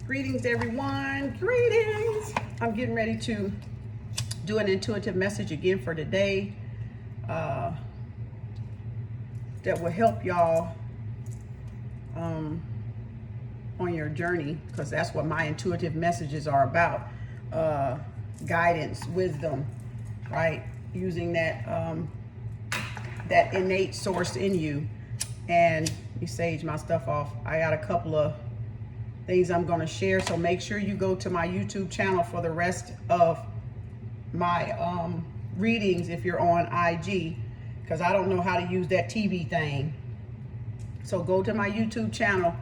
Greetings, everyone. Greetings. I'm getting ready to do an intuitive message again for today that will help y'all on your journey, because that's what my intuitive messages are about. Guidance, wisdom, right? Using that that innate source in you. And let me sage my stuff off. I got a couple of things I'm going to share, so make sure you go to my YouTube channel for the rest of my readings if you're on IG, because I don't know how to use that TV thing. So go to my YouTube channel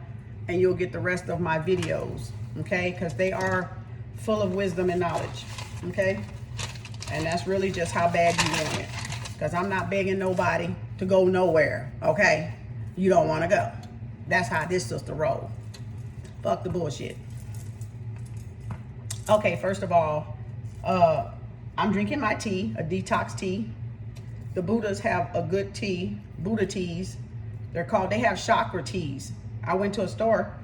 and you'll get the rest of my videos, okay? Because they are full of wisdom and knowledge, okay? And that's really just how bad you want it, because I'm not begging nobody to go nowhere, okay? You don't want to go. That's how this sister roll. Fuck the bullshit. Okay, first of all, I'm drinking my tea, a detox tea. The Buddhas have a good tea, Buddha teas. They have chakra teas. I went to a store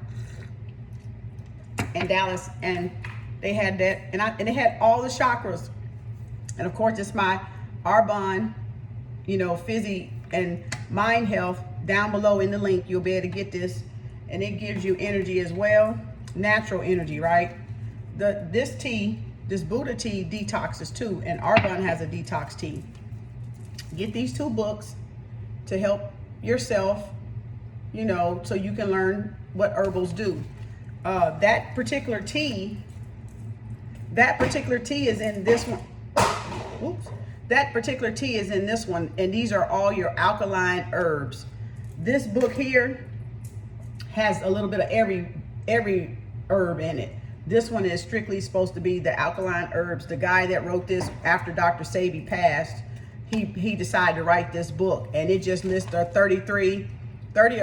in Dallas and they had that, and they had all the chakras. And of course, it's my Arbonne, Fizzy and Mind Health. Down below in the link, you'll be able to get this, and it gives you energy as well, natural energy, right? This tea, this Buddha tea, detoxes too, and Arbonne has a detox tea. Get these two books to help yourself, so you can learn what herbals do. That particular tea is in this one. Oops. That particular tea is in this one, and these are all your alkaline herbs. This book here has a little bit of every herb in it. This one is strictly supposed to be the alkaline herbs. The guy that wrote this after Dr. Sebi passed, he decided to write this book, and it just lists 30 or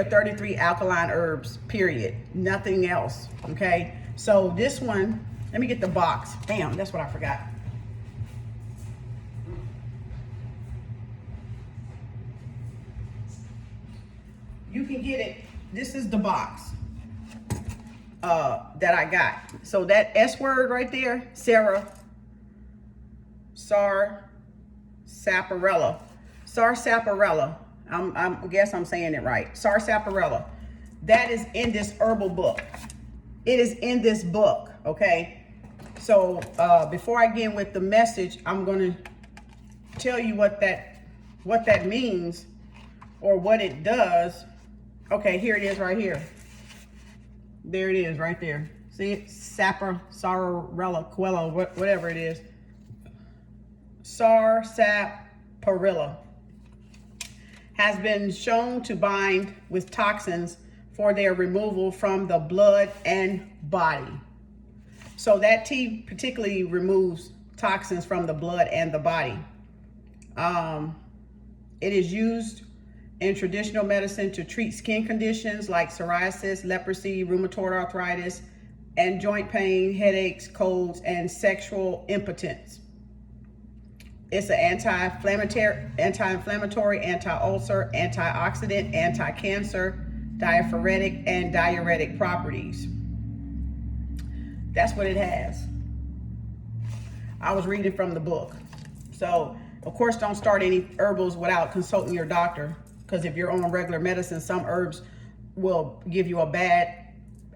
33 alkaline herbs, period. Nothing else, okay? So this one, let me get the box. Damn, that's what I forgot. You can get it. This is the box that I got. So that S word right there, sarsaparilla. I guess I'm saying it right. Sarsaparilla. That is in this herbal book. It is in this book, okay? So before I get in with the message, I'm going to tell you what that means or what it does. Okay, here it is right here. There it is right there. See it? Sarsaparilla, whatever it is. Sarsaparilla has been shown to bind with toxins for their removal from the blood and body. So that tea particularly removes toxins from the blood and the body. It is used in traditional medicine to treat skin conditions like psoriasis, leprosy, rheumatoid arthritis, and joint pain, headaches, colds, and sexual impotence. It's an anti-inflammatory, anti-ulcer, antioxidant, anti-cancer, diaphoretic, and diuretic properties. That's what it has. I was reading from the book. So, of course, don't start any herbals without consulting your doctor, because if you're on regular medicine, some herbs will give you a bad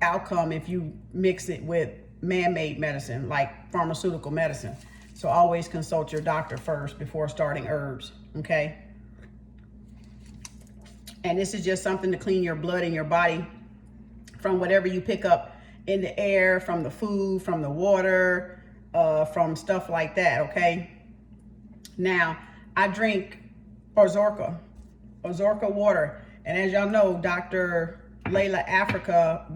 outcome if you mix it with man-made medicine, like pharmaceutical medicine. So always consult your doctor first before starting herbs, okay? And this is just something to clean your blood and your body from whatever you pick up in the air, from the food, from the water, from stuff like that, okay? Now, I drink Ozorka water. And as y'all know, Dr. Layla Africa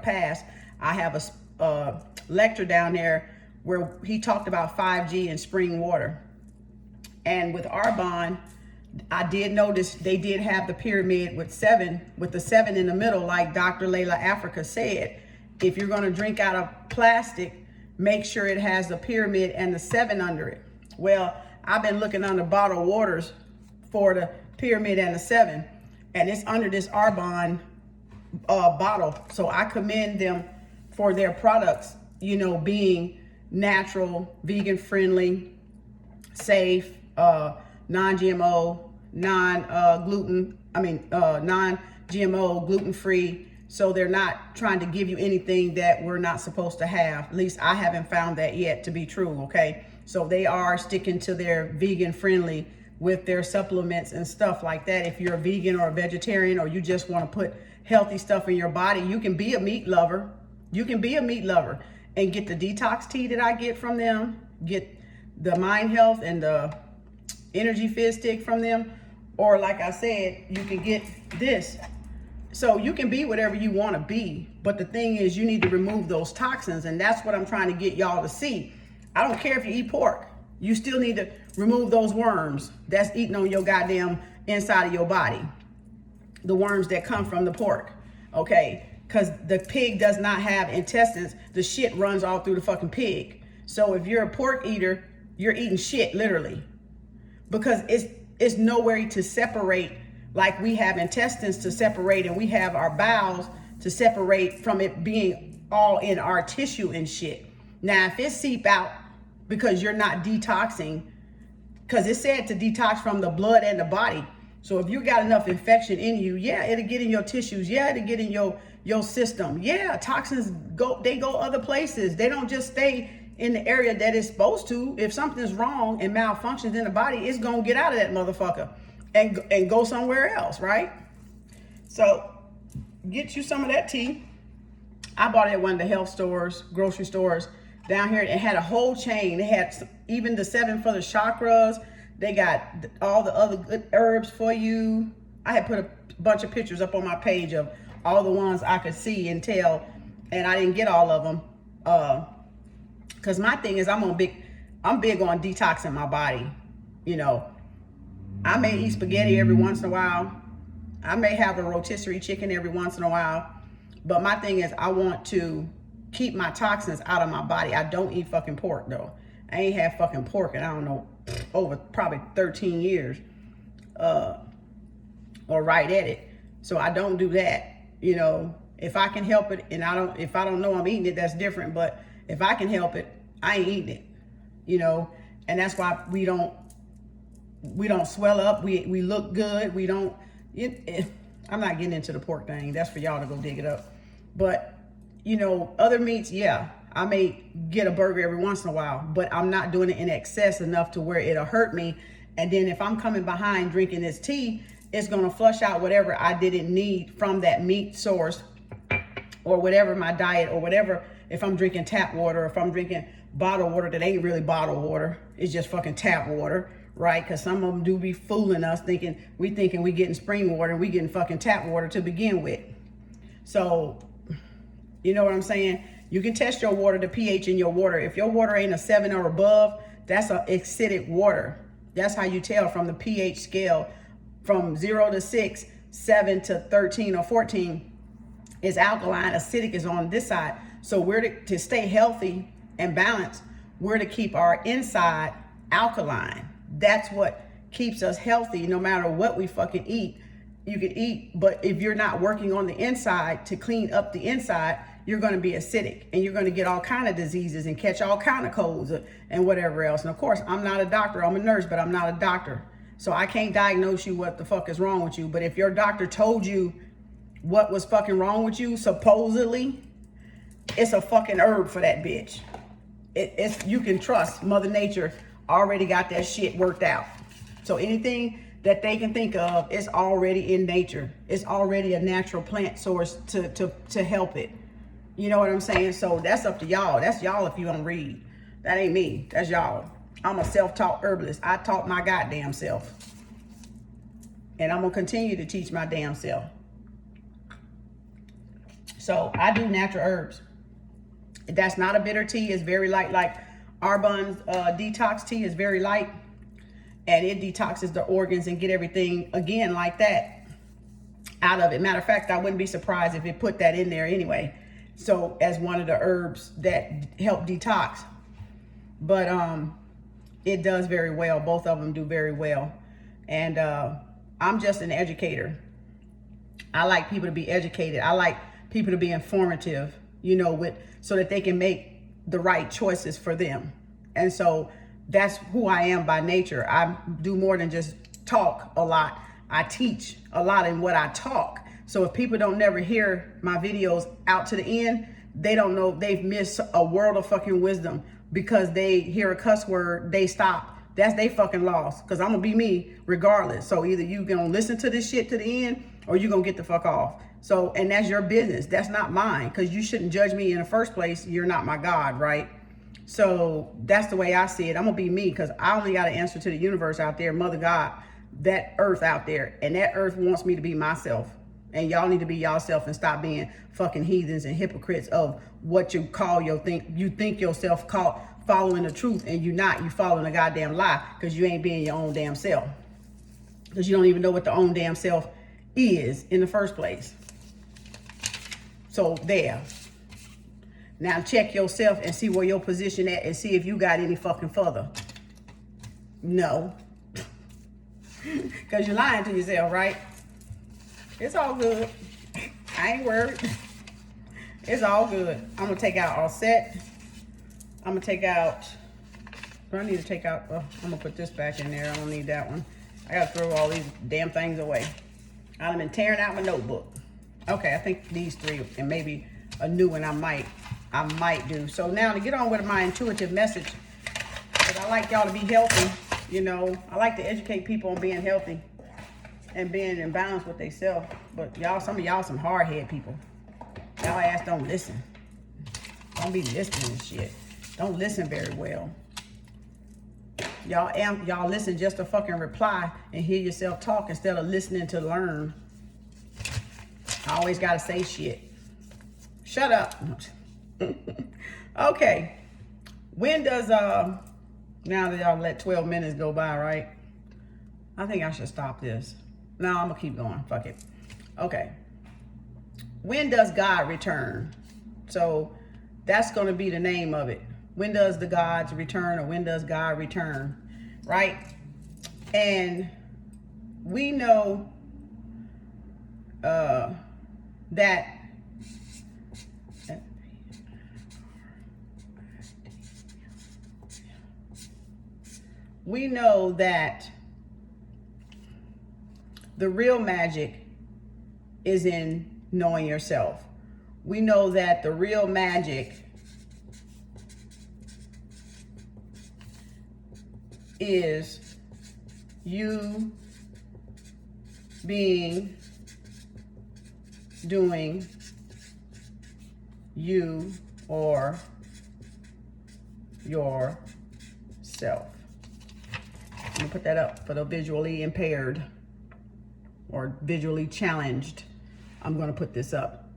passed. I have a lecture down there where he talked about 5G and spring water. And with Arbonne, I did notice they did have the pyramid with the seven in the middle, like Dr. Layla Africa said. If you're gonna drink out of plastic, make sure it has the pyramid and the 7 under it. Well, I've been looking under bottled waters for the pyramid and the 7, and it's under this Arbonne bottle. So I commend them for their products, you know, being natural, vegan friendly, safe, non-GMO, non-GMO, gluten-free. So they're not trying to give you anything that we're not supposed to have. At least I haven't found that yet to be true, okay? So they are sticking to their vegan friendly with their supplements and stuff like that. If you're a vegan or a vegetarian, or you just want to put healthy stuff in your body, you can be a meat lover. You can be a meat lover and get the detox tea that I get from them, get the mind health and the energy fizz stick from them. Or like I said, you can get this. So you can be whatever you want to be. But the thing is, you need to remove those toxins. And that's what I'm trying to get y'all to see. I don't care if you eat pork. You still need to remove those worms that's eating on your goddamn inside of your body. The worms that come from the pork, okay? Because the pig does not have intestines. The shit runs all through the fucking pig. So if you're a pork eater, you're eating shit, literally. Because it's nowhere to separate, like we have intestines to separate and we have our bowels to separate from it being all in our tissue and shit. Now, if it seep out because you're not detoxing, because it said to detox from the blood and the body. So if you got enough infection in you, yeah, it'll get in your tissues. Yeah, it'll get in your system. Yeah, toxins they go other places. They don't just stay in the area that it's supposed to. If something's wrong and malfunctions in the body, it's gonna get out of that motherfucker and go somewhere else, right? So get you some of that tea. I bought it at one of the health stores, grocery stores down here. It had a whole chain. They had even the 7 for the chakras. They got all the other good herbs for you. I had put a bunch of pictures up on my page of all the ones I could see and tell, and I didn't get all of them. Cause my thing is I'm big on detoxing my body. You know, I may eat spaghetti every once in a while. I may have a rotisserie chicken every once in a while. But my thing is I want to keep my toxins out of my body. I don't eat fucking pork though. I ain't had fucking pork in, I don't know, over probably 13 years, or right at it. So I don't do that. You know, if I can help it, and if I don't know I'm eating it, that's different. But if I can help it, I ain't eating it. You know, and that's why we don't swell up. We look good. We don't. I'm not getting into the pork thing. That's for y'all to go dig it up. But you know, other meats, yeah, I may get a burger every once in a while, but I'm not doing it in excess enough to where it'll hurt me. And then if I'm coming behind drinking this tea, it's gonna flush out whatever I didn't need from that meat source, or whatever my diet, or whatever. If I'm drinking tap water, or if I'm drinking bottled water that ain't really bottled water, it's just fucking tap water, right? Because some of them do be fooling us, thinking we getting spring water and we getting fucking tap water to begin with. So, you know what I'm saying? You can test your water, the pH in your water. If your water ain't a 7 or above, that's an acidic water. That's how you tell from the pH scale. From 0 to 6, 7 to 13 or 14 is alkaline. Acidic is on this side. So we're to stay healthy and balanced, we're to keep our inside alkaline. That's what keeps us healthy no matter what we fucking eat. You can eat, but if you're not working on the inside to clean up the inside, you're going to be acidic and you're going to get all kind of diseases and catch all kind of colds and whatever else. And of course, I'm not a doctor. I'm a nurse, but I'm not a doctor. So I can't diagnose you what the fuck is wrong with you. But if your doctor told you what was fucking wrong with you, supposedly, it's a fucking herb for that bitch. It's you can trust Mother Nature already got that shit worked out. So anything that they can think of is already in nature. It's already a natural plant source to help it. You know what I'm saying? So that's up to y'all. That's y'all if you don't read. That ain't me. That's y'all. I'm a self-taught herbalist. I taught my goddamn self. And I'm going to continue to teach my damn self. So I do natural herbs. That's not a bitter tea. It's very light. Like Arbonne's detox tea is very light. And it detoxes the organs and get everything, again, like that out of it. Matter of fact, I wouldn't be surprised if it put that in there anyway. So as one of the herbs that help detox. But it does very well. Both of them do very well. And I'm just an educator. I like people to be educated. I like people to be informative. you know, so that they can make the right choices for them. And so that's who I am by nature. I do more than just talk a lot. I teach a lot in what I talk. So if people don't never hear my videos out to the end, they don't know, they've missed a world of fucking wisdom because they hear a cuss word, they stop. That's they fucking loss, because I'm gonna be me regardless. So either you gonna listen to this shit to the end or you gonna get the fuck off. So, and that's your business. That's not mine, because you shouldn't judge me in the first place. You're not my God, right? So that's the way I see it. I'm gonna be me, because I only got an answer to the universe out there, Mother God, that earth out there. And that earth wants me to be myself. And y'all need to be yourself and stop being fucking heathens and hypocrites of what you call you think yourself called following the truth, and you're not. You following a goddamn lie, because you ain't being your own damn self. Because you don't even know what the own damn self is in the first place. So there. Now check yourself and see where your position at, and see if you got any fucking further. No. Because you're lying to yourself, right? It's all good. I ain't worried. It's all good. I'm going to take out all set. I'm going to take out, do I need to take out, oh, I'm going to put this back in there. I don't need that one. I got to throw all these damn things away. I've been tearing out my notebook. Okay, I think these three, and maybe a new one I might do. So now to get on with my intuitive message, because I like y'all to be healthy. You know, I like to educate people on being healthy and being in balance with themselves. But y'all, some of y'all some hard-head people. Y'all ass don't listen. Don't be listening and shit. Don't listen very well. Y'all listen just to fucking reply and hear yourself talk instead of listening to learn. I always gotta say shit. Shut up. Okay. When does now that y'all let 12 minutes go by, right? I think I should stop this. No, I'm gonna keep going. Fuck it. Okay. When does God return? So that's gonna be the name of it. When does the gods return, or when does God return? Right? And we know that the real magic is in knowing yourself. We know that the real magic is you doing you or yourself. I'm gonna put that up for the visually impaired or visually challenged. I'm gonna put this up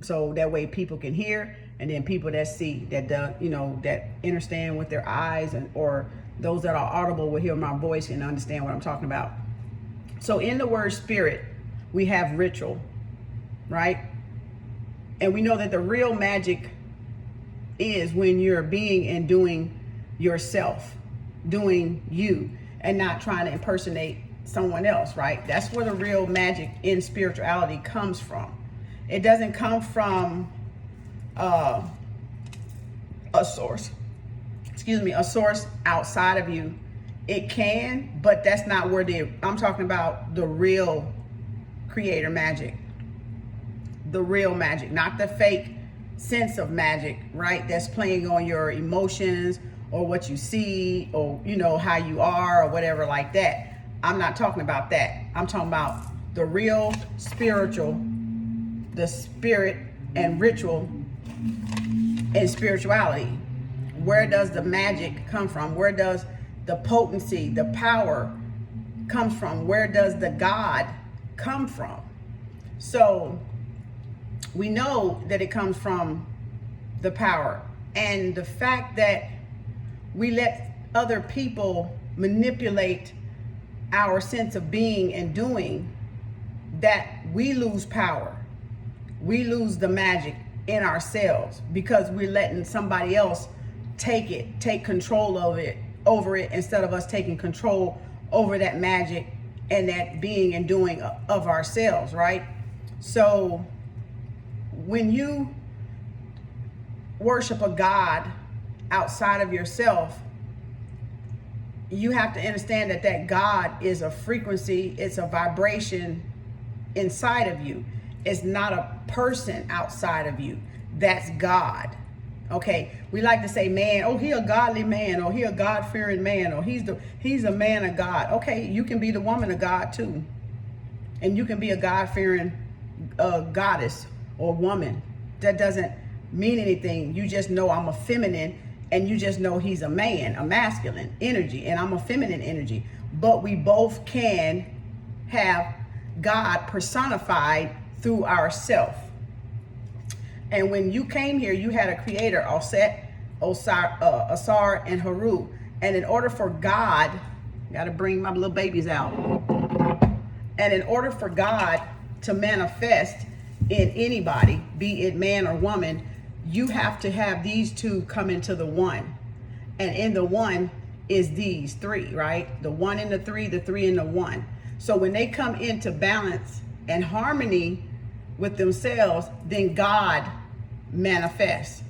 so that way people can hear, and then people that see, that that understand with their eyes, and or those that are audible will hear my voice and understand what I'm talking about. So in the word spirit, we have ritual, right? And we know that the real magic is when you're being and doing yourself, doing you, and not trying to impersonate someone else, right? That's where the real magic in spirituality comes from. It doesn't come from a source outside of you. It can, but that's not where I'm talking about the real creator magic. The real magic, not the fake sense of magic, right? That's playing on your emotions or what you see, or how you are, or whatever like that. I'm not talking about that. I'm talking about the real spiritual, the spirit and ritual and spirituality. Where does the magic come from? Where does the potency, the power comes from? Where does the God come from? So we know that it comes from the power, and the fact that we let other people manipulate our sense of being and doing, that we lose power. We lose the magic in ourselves because we're letting somebody else take control of it, over it, instead of us taking control over that magic and that being and doing of ourselves, right? So when you worship a God outside of yourself, you have to understand that that God is a frequency, it's a vibration inside of you. It's not a person outside of you. That's God. Okay, we like to say man, oh, he a godly man, or he a God-fearing man, or he's a man of God. Okay, you can be the woman of God too. And you can be a God-fearing goddess or woman. That doesn't mean anything. You just know I'm a feminine, and you just know he's a man, a masculine energy, and I'm a feminine energy. But we both can have God personified through ourself. And when you came here, you had a creator, Aset, Asar, and Haru. And in order for God, got to bring my little babies out. And in order for God to manifest in anybody, be it man or woman, you have to have these two come into the one. And in the one is these three, right? The one and the three and the one. So when they come into balance and harmony with themselves, then God manifests.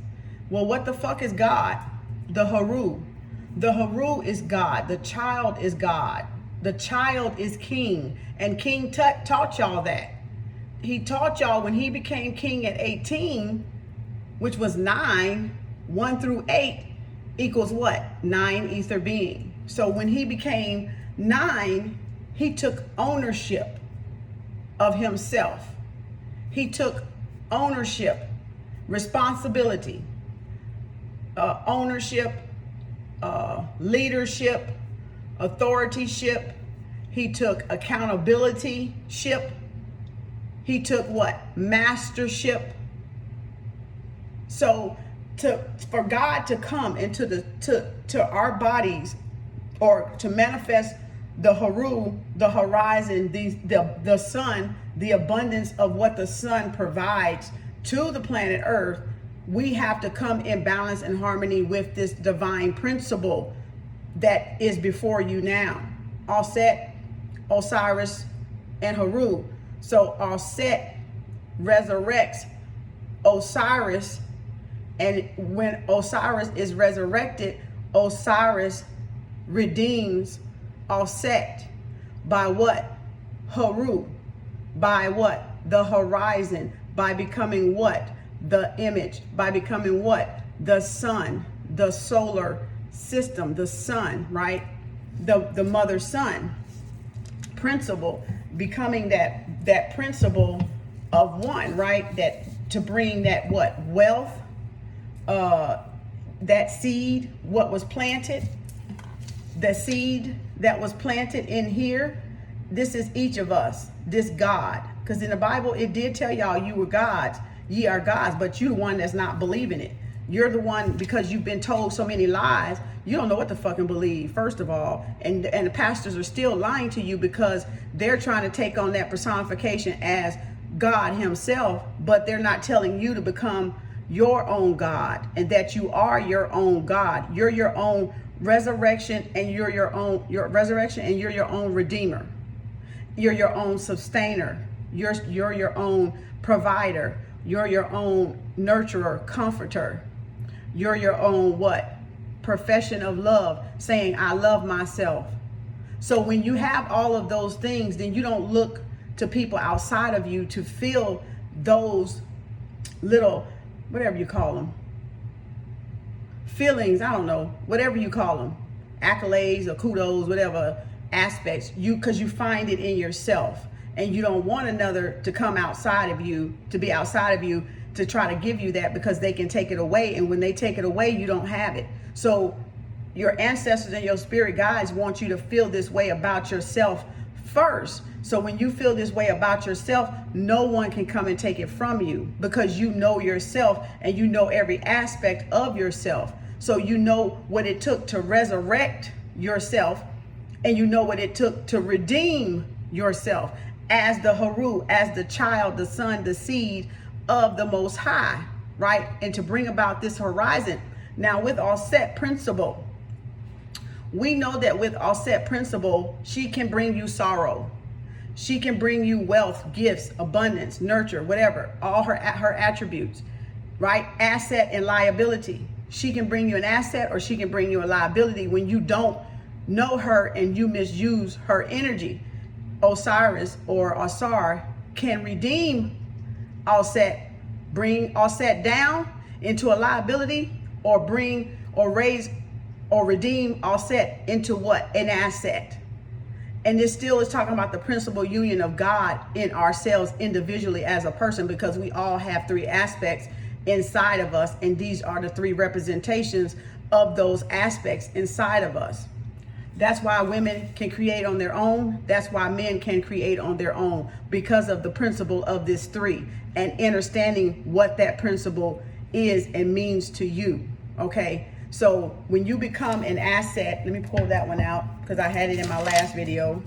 Well, what the fuck is God? The Haru. The Haru is God. The child is God. The child is king. And King Tut taught y'all that. He taught y'all when he became king at 18, which was 9, 1 through 8 equals what? 9 ether being. So when he became 9, he took ownership of himself. He took ownership, responsibility, ownership, leadership, authorityship. He took accountability-ship. He took what? Mastership. So for God to come into to our bodies, or to manifest the Haru, the horizon, the sun, the abundance of what the sun provides to the planet Earth, we have to come in balance and harmony with this divine principle that is before you now. Aset, Osiris, and Haru. So Aset resurrects Osiris, and when Osiris is resurrected, Osiris redeems Aset by what? Haru. By what? The horizon. By becoming what? The image. By becoming what? The sun, the solar system, the sun, right? The mother sun principle, becoming that principle of one, right? That to bring that what? Wealth, that seed, what was planted, the seed that was planted in here. This is each of us, this God. Because in the Bible, it did tell y'all you were gods. Ye are gods, but you're the one that's not believing it. You're the one, because you've been told so many lies, you don't know what to fucking believe, first of all. And the pastors are still lying to you because they're trying to take on that personification as God himself, but they're not telling you to become your own God, and that you are your own God. You're your own resurrection, and you're your own redeemer. You're your own sustainer. You're your own provider. You're your own nurturer, comforter. You're your own what? Profession of love, saying, I love myself. So when you have all of those things, then you don't look to people outside of you to fill those little, whatever you call them, feelings, I don't know, whatever you call them, accolades or kudos, whatever aspects, because you find it in yourself. And you don't want another to come outside of you, to be outside of you, to try to give you that, because they can take it away. And when they take it away, you don't have it. So your ancestors and your spirit guides want you to feel this way about yourself first. So when you feel this way about yourself, no one can come and take it from you, because you know yourself and you know every aspect of yourself. So you know what it took to resurrect yourself, and you know what it took to redeem yourself as the Haru, as the child, the son, the seed of the Most High, right? And to bring about this horizon. Now with Aset principle, we know that with Aset principle, she can bring you sorrow. She can bring you wealth, gifts, abundance, nurture, whatever, all her attributes. right? Asset and liability. She can bring you an asset or she can bring you a liability when you don't know her and you misuse her energy. Osiris or Osar can redeem Offset, bring Offset down into a liability, or bring or raise or redeem Offset into what? An asset. And this still is talking about the principal union of God in ourselves individually as a person, because we all have three aspects inside of us, and these are the three representations of those aspects inside of us. That's why women can create on their own. That's why men can create on their own, because of the principle of this three and understanding what that principle is and means to you. Okay, so when you become an asset, let me pull that one out because I had it in my last video.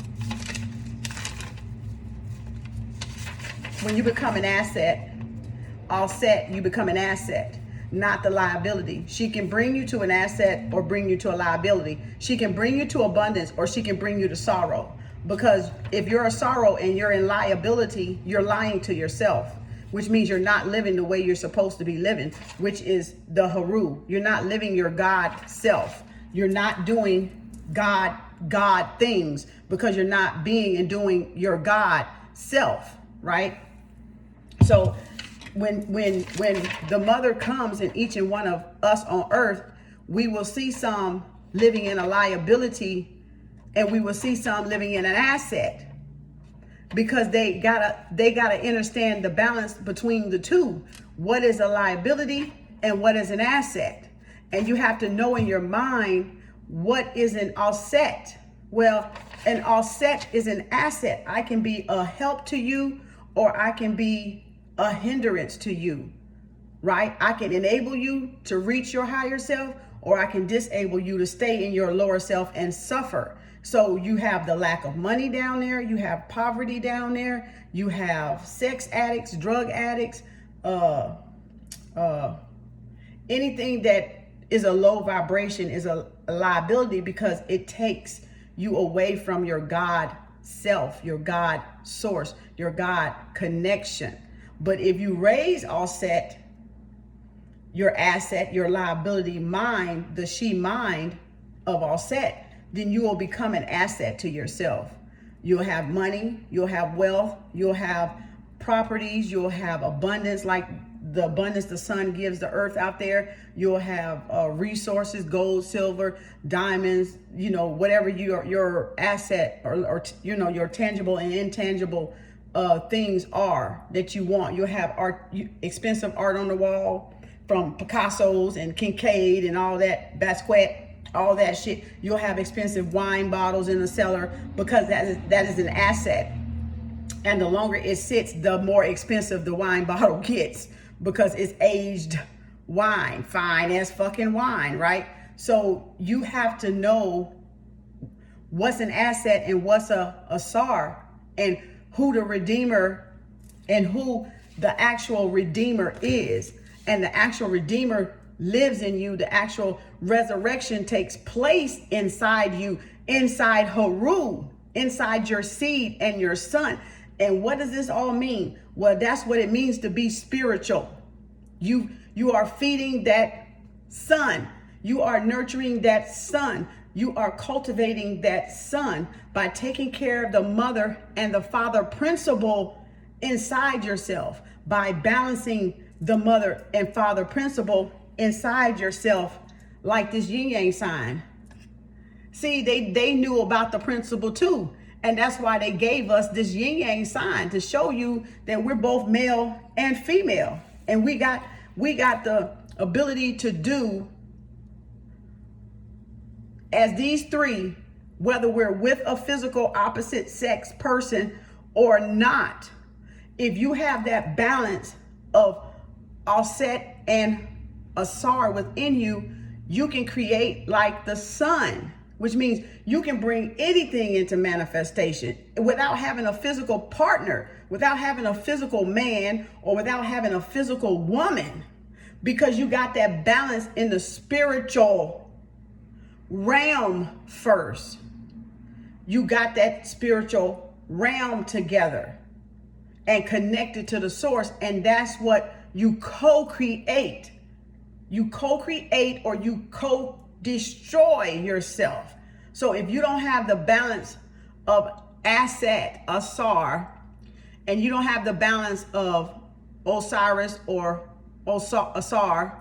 When you become an asset, all set, you become an asset, not the liability. She can bring you to an asset or bring you to a liability. She can bring you to abundance or she can bring you to sorrow. Because if you're a sorrow and you're in liability, you're lying to yourself, which means you're not living the way you're supposed to be living, which is the Haru. You're not living your God self. You're not doing God things because you're not being and doing your God self, right? So when the mother comes in each and one of us on earth, we will see some living in a liability and we will see some living in an asset, because they gotta understand the balance between the two. What is a liability and what is an asset? And you have to know in your mind what is an offset. Well, an offset is an asset. I can be a help to you or I can be a hindrance to you, right? I can enable you to reach your higher self, or I can disable you to stay in your lower self and suffer. So you have the lack of money down there, you have poverty down there, you have sex addicts, drug addicts, anything that is a low vibration is a liability, because it takes you away from your God self, your God source, your God connection. But if you raise offset, your asset, your liability mind, the she mind of offset, then you will become an asset to yourself. You'll have money, you'll have wealth, you'll have properties, you'll have abundance, like the abundance the sun gives the earth out there. You'll have resources, gold, silver, diamonds, you know, whatever your asset or you know, your tangible and intangible things are that you want. You'll have art, expensive art on the wall from Picasso's and Kincaid and all that, Basquiat, all that shit. You'll have expensive wine bottles in the cellar, because that is an asset. And the longer it sits, the more expensive the wine bottle gets, because it's aged wine, fine as fucking wine, right? So you have to know what's an asset and what's a SAR, and who the redeemer and who the actual redeemer is. And the actual redeemer lives in you. The actual resurrection takes place inside you, inside Haru, inside your seed and your son. And what does this all mean? Well, that's what it means to be spiritual. You are feeding that son. You are nurturing that son. You are cultivating that son by taking care of the mother and the father principle inside yourself, by balancing the mother and father principle inside yourself, like this yin yang sign. See, they knew about the principle too. And that's why they gave us this yin yang sign, to show you that we're both male and female. And we got the ability to do as these three, whether we're with a physical opposite sex person or not. If you have that balance of offset and asar within you, you can create like the sun, which means you can bring anything into manifestation without having a physical partner, without having a physical man, or without having a physical woman, because you got that balance in the spiritual realm first. You got that spiritual realm together and connected to the source, and that's what you co-create. You co-create or you co-destroy yourself. So if you don't have the balance of Aset, Asar, and you don't have the balance of Osiris or Asar,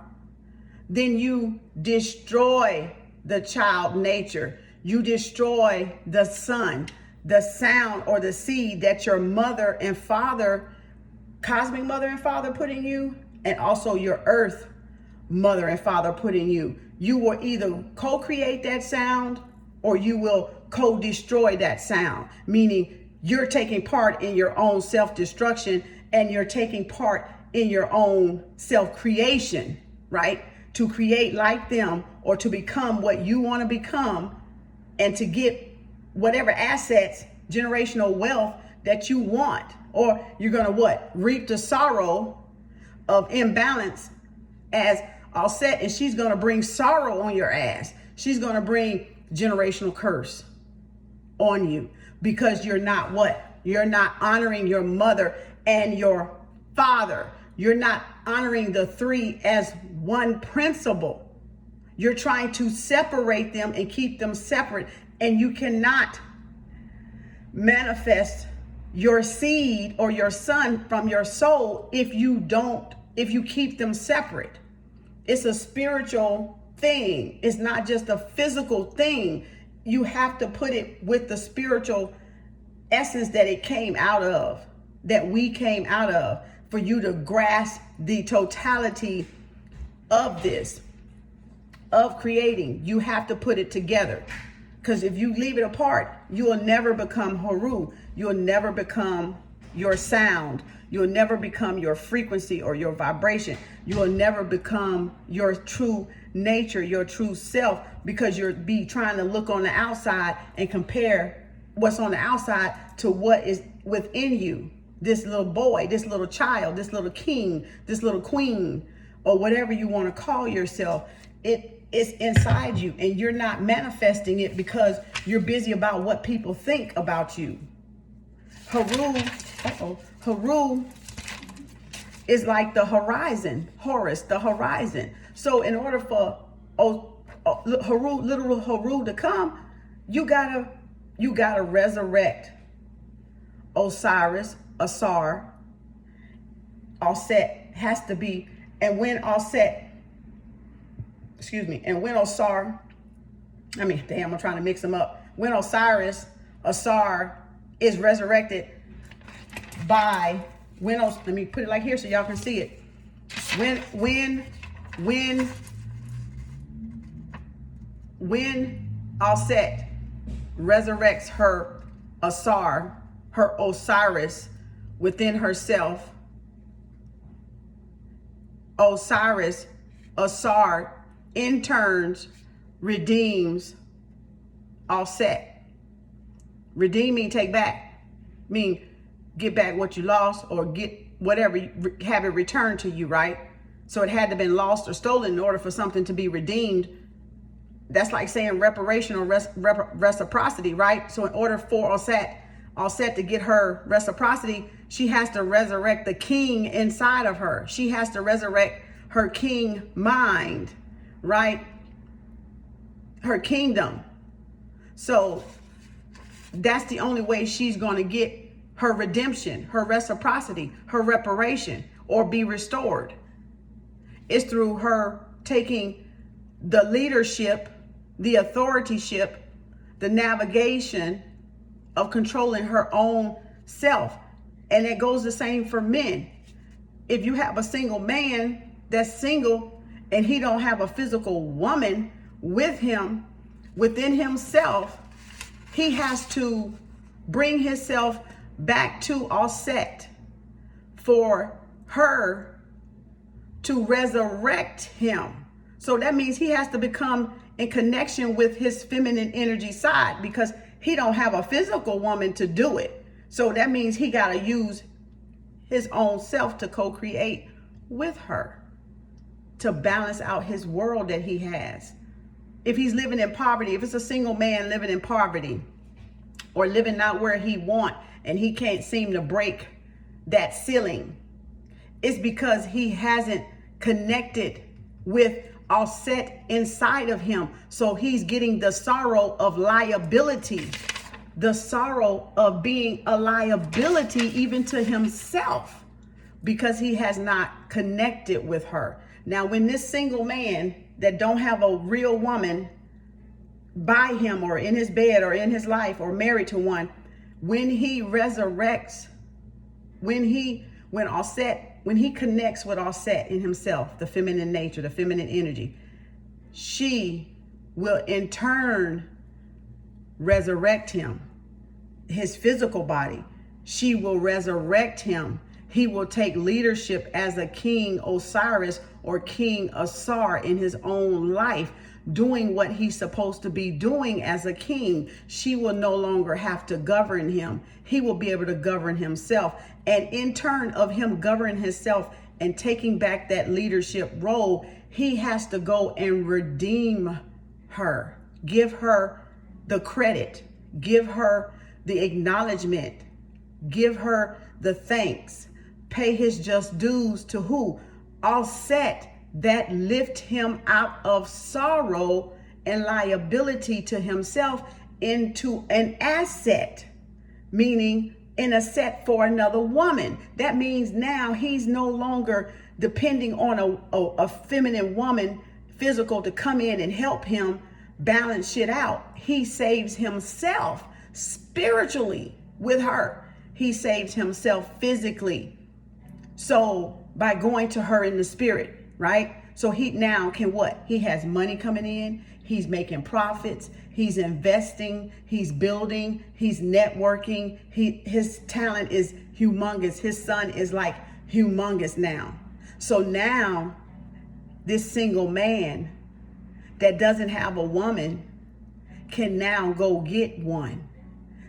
then you destroy the child nature. You destroy the sun, the sound or the seed that your mother and father, cosmic mother and father put in you, and also your earth mother and father put in you. You will either co-create that sound or you will co-destroy that sound, meaning you're taking part in your own self-destruction and you're taking part in your own self-creation, right? To create like them or to become what you want to become and to get whatever assets, generational wealth that you want. Or you're going to what? Reap the sorrow of imbalance as Aset, and she's going to bring sorrow on your ass. She's going to bring generational curse on you because you're not what? You're not honoring your mother and your father. You're not honoring the three as one principle. You're trying to separate them and keep them separate, and you cannot manifest your seed or your son from your soul if you keep them separate. It's a spiritual thing. It's not just a physical thing. You have to put it with the spiritual essence that it came out of, that we came out of, for you to grasp the totality of this, of creating. You have to put it together. Because if you leave it apart, you will never become Haru. You'll never become your sound. You'll never become your frequency or your vibration. You will never become your true nature, your true self, because you'll be trying to look on the outside and compare what's on the outside to what is within you. This little boy, this little child, this little king, this little queen, or whatever you want to call yourself. It's inside you, and you're not manifesting it because you're busy about what people think about you. Haru is like the horizon, Horus, the horizon. So in order for literal Haru to come, you gotta resurrect Osiris, Asar. Aset has to be, and when Osar, I'm trying to mix them up. When Osiris, Asar is resurrected by, let me put it like here so y'all can see it. When Aset resurrects her Asar, her Osiris within herself, Osiris, Asar, in turns redeems Aset. Redeem mean take back, mean get back what you lost or get whatever, have it returned to you, right? So it had to been lost or stolen in order for something to be redeemed. That's like saying reparation or reciprocity, right? So in order for Aset to get her reciprocity, she has to resurrect the king inside of her. She has to resurrect her king mind, right? Her kingdom. So that's the only way she's going to get her redemption, her reciprocity, her reparation, or be restored. It's through her taking the leadership, the authorship, the navigation of controlling her own self. And it goes the same for men. If you have a single man that's single and he don't have a physical woman with him, within himself, he has to bring himself back to Aset for her to resurrect him. So that means he has to become in connection with his feminine energy side because he don't have a physical woman to do it. So that means he got to use his own self to co-create with her to balance out his world that he has. If he's living in poverty, if it's a single man living in poverty or living not where he want and he can't seem to break that ceiling, It's because he hasn't connected with Offset inside of him. So he's getting the sorrow of liability, the sorrow of being a liability even to himself, because he has not connected with her. Now, when this single man that don't have a real woman by him or in his bed or in his life or married to one, when he resurrects, when he connects with Offset in himself, the feminine nature, the feminine energy, she will in turn resurrect him, his physical body. She will resurrect him. He will take leadership as a King Osiris or King Asar in his own life, doing what he's supposed to be doing as a king. She will no longer have to govern him. He will be able to govern himself. And in turn of him governing himself and taking back that leadership role, he has to go and redeem her, give her the credit, give her the acknowledgement, give her the thanks, pay his just dues to who? Offset, that lift him out of sorrow and liability to himself into an asset, meaning an asset for another woman. That means now he's no longer depending on a feminine woman, physical, to come in and help him balance shit out. He saves himself spiritually with her. He saves himself physically. So by going to her in the spirit, right? So he now can what? He has money coming in. He's making profits. He's investing. He's building. He's networking. His talent is humongous. His son is like humongous now. So now this single man that doesn't have a woman can now go get one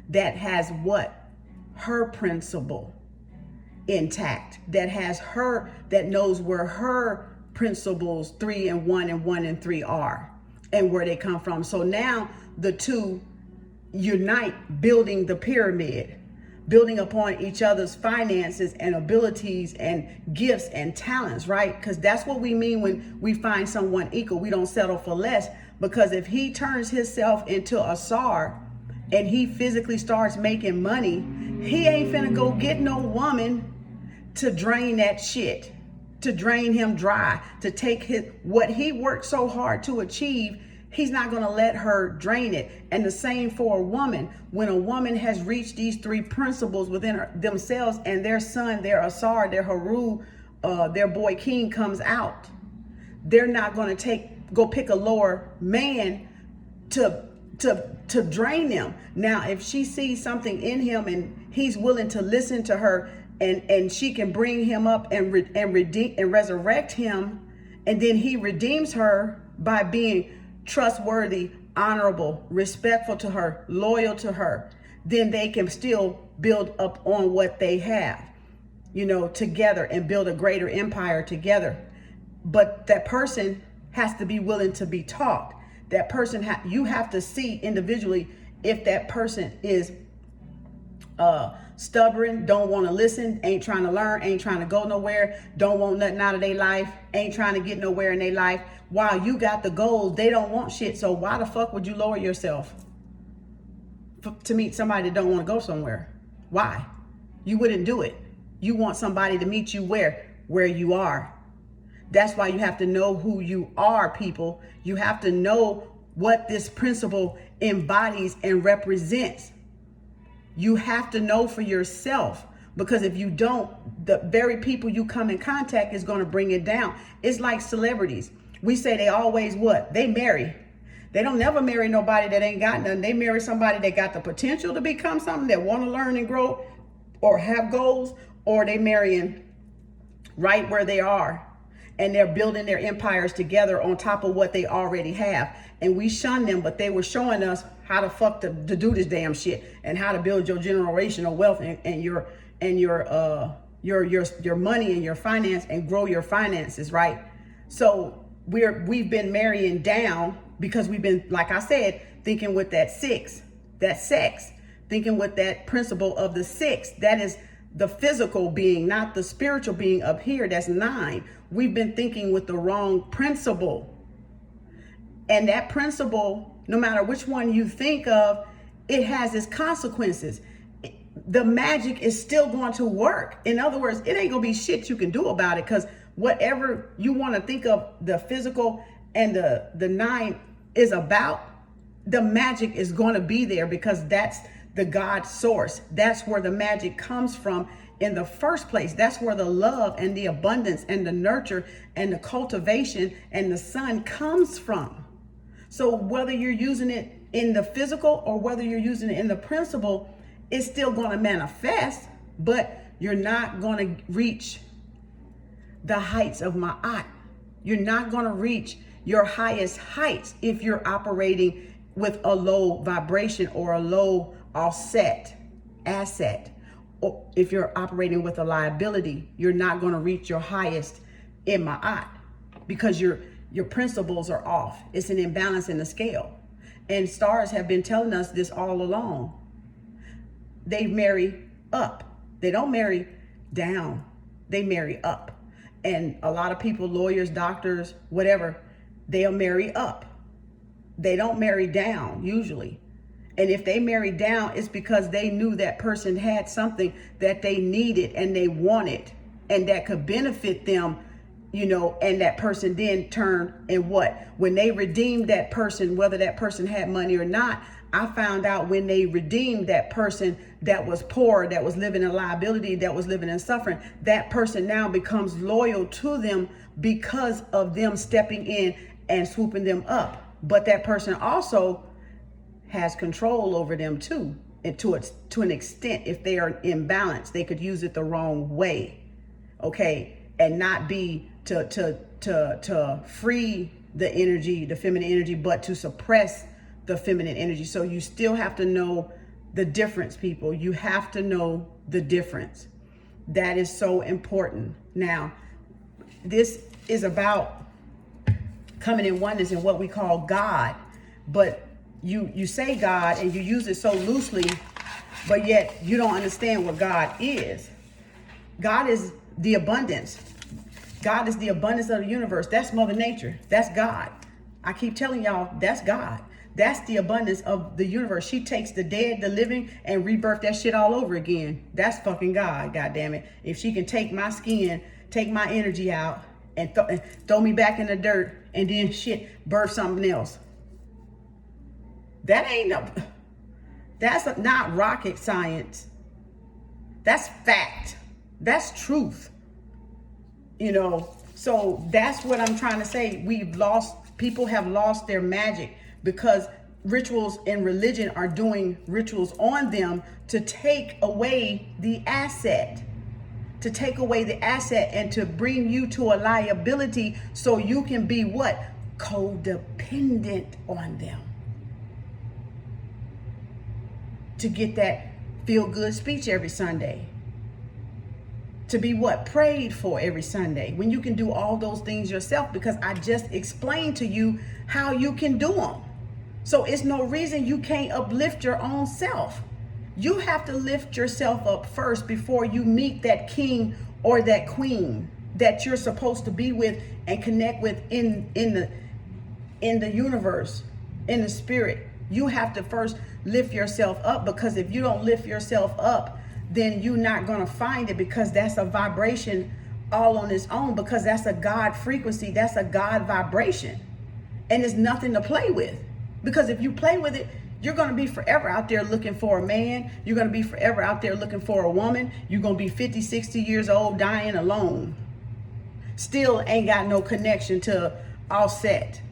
that has what? Her principle intact, that has her, that knows where her principles 3 and 1 and 1 and 3 are and where they come from. So now the two unite, building the pyramid, building upon each other's finances and abilities and gifts and talents, right? Because that's what we mean when we find someone equal. We don't settle for less, because if he turns himself into a Asar and he physically starts making money, he ain't finna go get no woman to drain that shit, to drain him dry, to take what he worked so hard to achieve. He's not going to let her drain it. And the same for a woman. When a woman has reached these 3 principles within themselves, and their son, their Asar, their Haru, their boy king comes out, they're not going to go pick a lower man to drain them. Now, if she sees something in him and he's willing to listen to her, and she can bring him up and redeem and resurrect him, and then he redeems her by being trustworthy, honorable, respectful to her, loyal to her, then they can still build up on what they have, together, and build a greater empire together. But that person has to be willing to be taught. That person, you have to see individually if that person is stubborn, don't want to listen, ain't trying to learn, ain't trying to go nowhere, don't want nothing out of their life, ain't trying to get nowhere in their life. While you got the goals, they don't want shit. So why the fuck would you lower yourself to meet somebody that don't want to go somewhere? Why? You wouldn't do it. You want somebody to meet you where you are. That's why you have to know who you are, people. You have to know what this principle embodies and represents. You have to know for yourself, because if you don't, the very people you come in contact is going to bring it down. It's like celebrities. We say they always what? They marry. They don't never marry nobody that ain't got nothing. They marry somebody that got the potential to become something, that want to learn and grow or have goals, or they marrying right where they are. And they're building their empires together on top of what they already have. And we shun them, but they were showing us how the fuck to do this damn shit, and how to build your generational wealth and your money and your finance, and grow your finances, right? So we've been marrying down because we've been, like I said, thinking with that sex, thinking with that principle of the 6. That is the physical being, not the spiritual being up here. That's 9. We've been thinking with the wrong principle. And that principle, no matter which one you think of, it has its consequences. The magic is still going to work. In other words, it ain't gonna be shit you can do about it, because whatever you want to think of the physical and the 9 is about, the magic is going to be there, because that's the God source. That's where the magic comes from in the first place. That's where the love and the abundance and the nurture and the cultivation and the sun comes from. So whether you're using it in the physical or whether you're using it in the principle, it's still going to manifest, but you're not going to reach the heights of Ma'at. You're not going to reach your highest heights if you're operating with a low vibration or a low asset. Or if you're operating with a liability, you're not going to reach your highest in Ma'at, because your principles are off. It's an imbalance in the scale. And stars have been telling us this all along. They marry up. They don't marry down. They marry up. And a lot of people, lawyers, doctors, whatever, they'll marry up. They don't marry down usually. And if they marry down, it's because they knew that person had something that they needed and they wanted and that could benefit them, you know, and that person then turned and what? When they redeemed that person, whether that person had money or not, I found out when they redeemed that person that was poor, that was living in liability, that was living in suffering, that person now becomes loyal to them because of them stepping in and swooping them up. But that person also has control over them too, and to an extent. If they are imbalanced, they could use it the wrong way, okay, and not be to free the energy, the feminine energy, but to suppress the feminine energy. So you still have to know the difference, people. You have to know the difference. That is so important. Now, this is about coming in oneness and what we call God, but you say God and you use it so loosely, but yet you don't understand what God is. God is the abundance. God is the abundance of the universe. That's Mother Nature. That's God. I keep telling y'all, that's God. That's the abundance of the universe. She takes the dead, the living, and rebirth that shit all over again. That's fucking God, God damn it. If she can take my skin, take my energy out, and throw me back in the dirt, and then shit, birth something else. That ain't no, that's not rocket science. That's fact. That's truth. You know, so that's what I'm trying to say. People have lost their magic because rituals and religion are doing rituals on them to take away the asset. To take away the asset and to bring you to a liability so you can be what? Codependent on them. To get that feel-good speech every Sunday. To be what? Prayed for every Sunday. When you can do all those things yourself, because I just explained to you how you can do them. So it's no reason you can't uplift your own self. You have to lift yourself up first before you meet that king or that queen that you're supposed to be with and connect with in the universe, in the spirit. You have to first lift yourself up, because if you don't lift yourself up, then you're not going to find it, because that's a vibration all on its own, because that's a God frequency. That's a God vibration. And there's nothing to play with, because if you play with it, you're going to be forever out there looking for a man. You're going to be forever out there looking for a woman. You're going to be 50, 60 years old, dying alone. Still ain't got no connection to offset.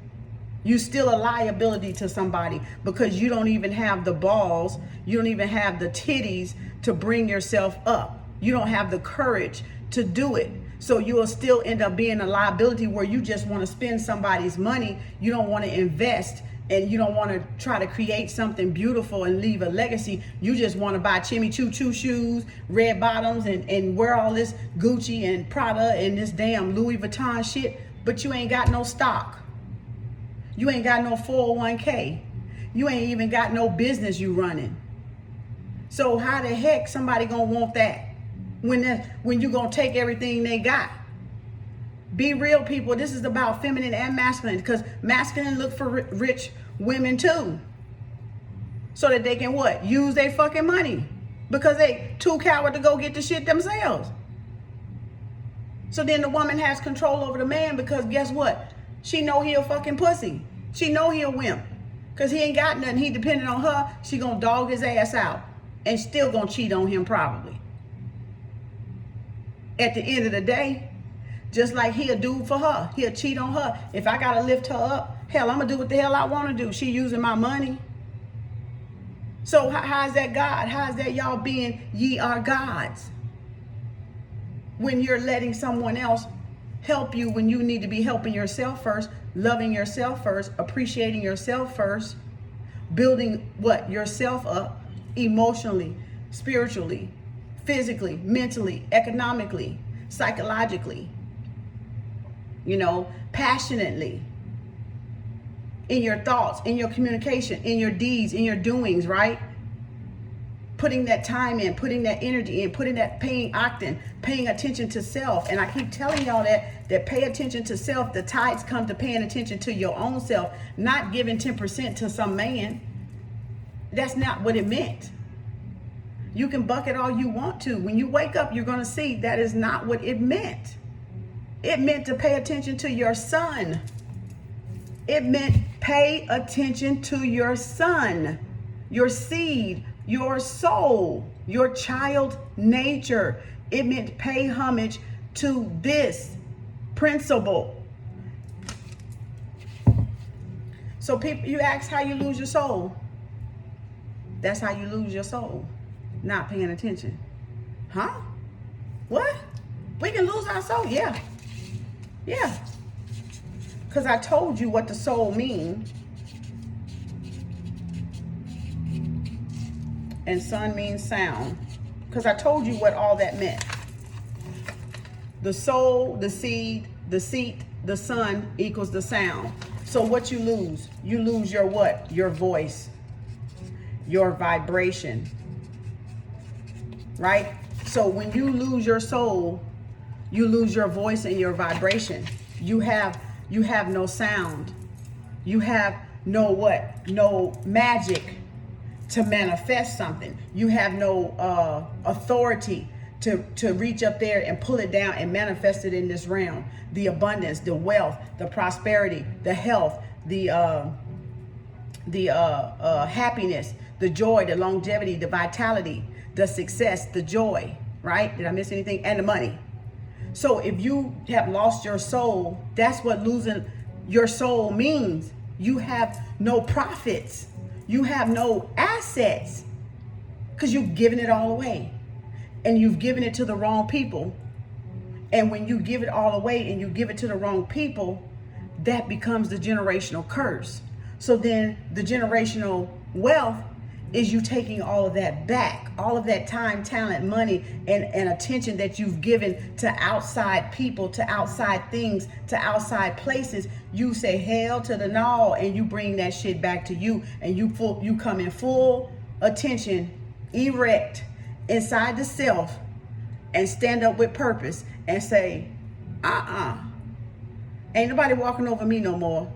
You still a liability to somebody, because you don't even have the balls. You don't even have the titties to bring yourself up. You don't have the courage to do it. So you will still end up being a liability where you just want to spend somebody's money. You don't want to invest, and you don't want to try to create something beautiful and leave a legacy. You just want to buy Chimmy Choo Choo shoes, red bottoms, and wear all this Gucci and Prada and this damn Louis Vuitton shit, but you ain't got no stock. You ain't got no 401k. You ain't even got no business you running. So how the heck somebody gonna want that? when you gonna take everything they got. Be real, people. This is about feminine and masculine, because masculine look for rich women too, so that they can what? Use their fucking money, because they too coward to go get the shit themselves. So then the woman has control over the man, because guess what? She know he a fucking pussy. She know he a wimp, because he ain't got nothing. He dependent on her. She gonna dog his ass out and still gonna cheat on him probably. At the end of the day, just like he'll do for her. He'll cheat on her. If I gotta lift her up, hell, I'm gonna do what the hell I wanna do. She using my money. So how is that God? How is that y'all being ye are gods? When you're letting someone else help you, when you need to be helping yourself first, loving yourself first, appreciating yourself first, building what? Yourself up emotionally, spiritually, physically, mentally, economically, psychologically, you know, passionately, in your thoughts, in your communication, in your deeds, in your doings, right? Putting that time in, putting that energy in, putting that paying attention to self. And I keep telling y'all that pay attention to self. The tides come to paying attention to your own self, not giving 10% to some man. That's not what it meant. You can bucket all you want to. When you wake up, you're going to see that is not what it meant. It meant to pay attention to your son. It meant pay attention to your son, your seed, your soul, your child nature. It meant pay homage to this principle. So people, you ask how you lose your soul. That's how you lose your soul. Not paying attention. Huh? What? We can lose our soul? Yeah. Yeah. Because I told you what the soul means. And sun means sound. Because I told you what all that meant. The soul, the seed, the seat, the sun equals the sound. So what you lose? You lose your what? Your voice. Your vibration. Right? So when you lose your soul, you lose your voice and your vibration. You have no sound. You have no what? No magic to manifest something. You have no authority to reach up there and pull it down and manifest it in this realm. The abundance, the wealth, the prosperity, the health, the happiness, the joy, the longevity, the vitality, the success, the joy, right? Did I miss anything? And the money. So if you have lost your soul, that's what losing your soul means. You have no profits. You have no assets, because you've given it all away, and you've given it to the wrong people. And when you give it all away and you give it to the wrong people, that becomes the generational curse. So then the generational wealth is you taking all of that back, all of that time, talent, money, and attention that you've given to outside people, to outside things, to outside places. You say hell to the no, and you bring that shit back to you, and you come in full attention, erect inside the self, and stand up with purpose and say, ain't nobody walking over me no more.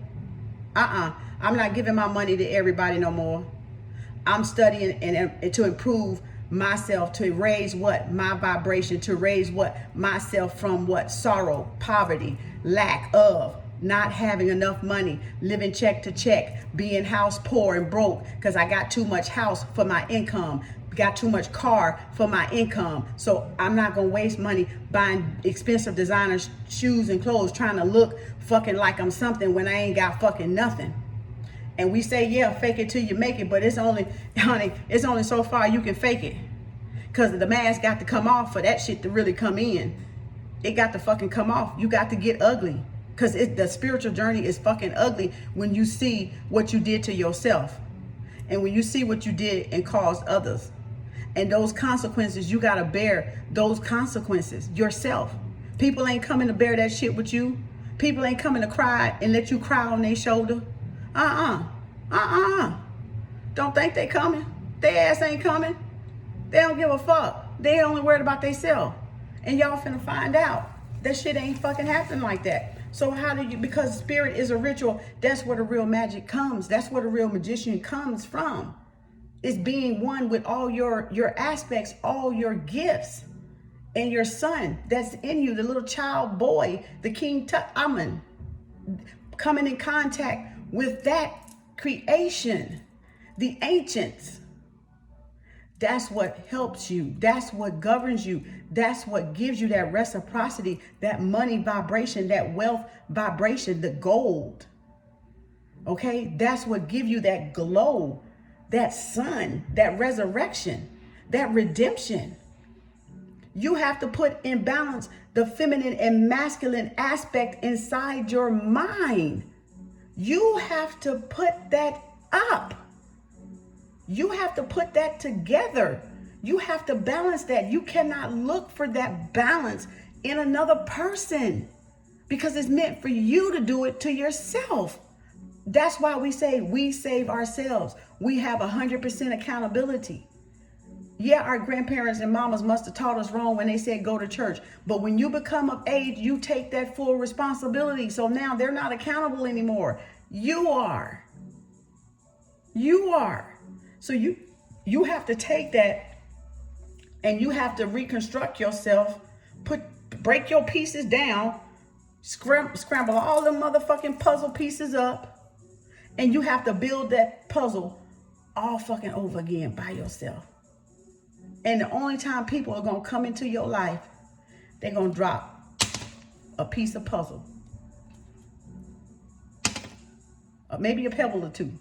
I'm not giving my money to everybody no more. I'm studying and to improve myself, to raise what? My vibration, to raise what? Myself from what? Sorrow, poverty, lack of, not having enough money, living check to check, being house poor and broke because I got too much house for my income, got too much car for my income. So I'm not gonna waste money buying expensive designer shoes and clothes, trying to look fucking like I'm something when I ain't got fucking nothing. And we say, yeah, fake it till you make it, but it's only, honey, it's only so far you can fake it. Because the mask got to come off for that shit to really come in. It got to fucking come off. You got to get ugly. Because the spiritual journey is fucking ugly when you see what you did to yourself. And when you see what you did and caused others. And those consequences, you got to bear those consequences yourself. People ain't coming to bear that shit with you. People ain't coming to cry and let you cry on their shoulder. Don't think they coming. Their ass ain't coming. They don't give a fuck. They only worried about themselves. And y'all finna find out that shit ain't fucking happening like that. So how do you, because spirit is a ritual, that's where the real magic comes. That's where the real magician comes from. It's being one with all your aspects, all your gifts. And your son that's in you, the little child boy, the King Tut-Amun, coming in contact with that creation, the ancients. That's what helps you. That's what governs you. That's what gives you that reciprocity, that money vibration, that wealth vibration, the gold. Okay? That's what gives you that glow, that sun, that resurrection, that redemption. You have to put in balance the feminine and masculine aspect inside your mind. You have to put that up. You have to put that together. You have to balance that. You cannot look for that balance in another person because it's meant for you to do it to yourself. That's why we say we save ourselves. We have 100% accountability. Yeah, our grandparents and mamas must have taught us wrong when they said go to church. But when you become of age, you take that full responsibility. So now they're not accountable anymore. You are. You are. So you have to take that and you have to reconstruct yourself, break your pieces down, scramble all the motherfucking puzzle pieces up, and you have to build that puzzle all fucking over again by yourself. And the only time people are going to come into your life, they're going to drop a piece of puzzle. Maybe a pebble or two.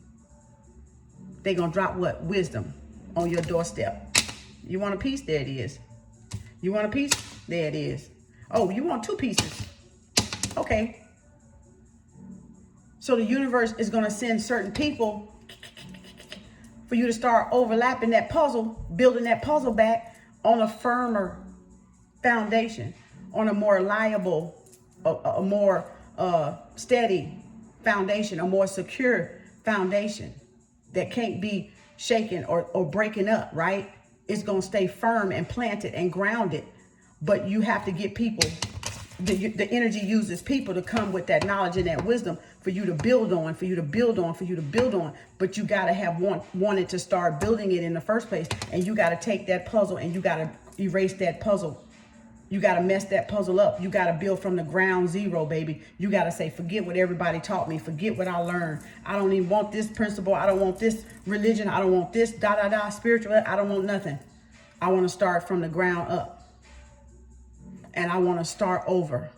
They're going to drop what? Wisdom on your doorstep. You want a piece? There it is. You want a piece? There it is. Oh, you want 2 pieces? Okay. So the universe is going to send certain people for you to start overlapping that puzzle, building that puzzle back on a firmer foundation, on a more reliable, a more steady foundation, a more secure foundation that can't be shaken or breaking up, right? It's going to stay firm and planted and grounded. But you have to get people, the energy uses people to come with that knowledge and that wisdom for you to build on, for you to build on, for you to build on. But you got to have wanted to start building it in the first place. And you got to take that puzzle and you got to erase that puzzle. You got to mess that puzzle up. You got to build from the ground zero, baby. You got to say, forget what everybody taught me. Forget what I learned. I don't even want this principle. I don't want this religion. I don't want this spiritual. I don't want nothing. I want to start from the ground up. And I want to start over.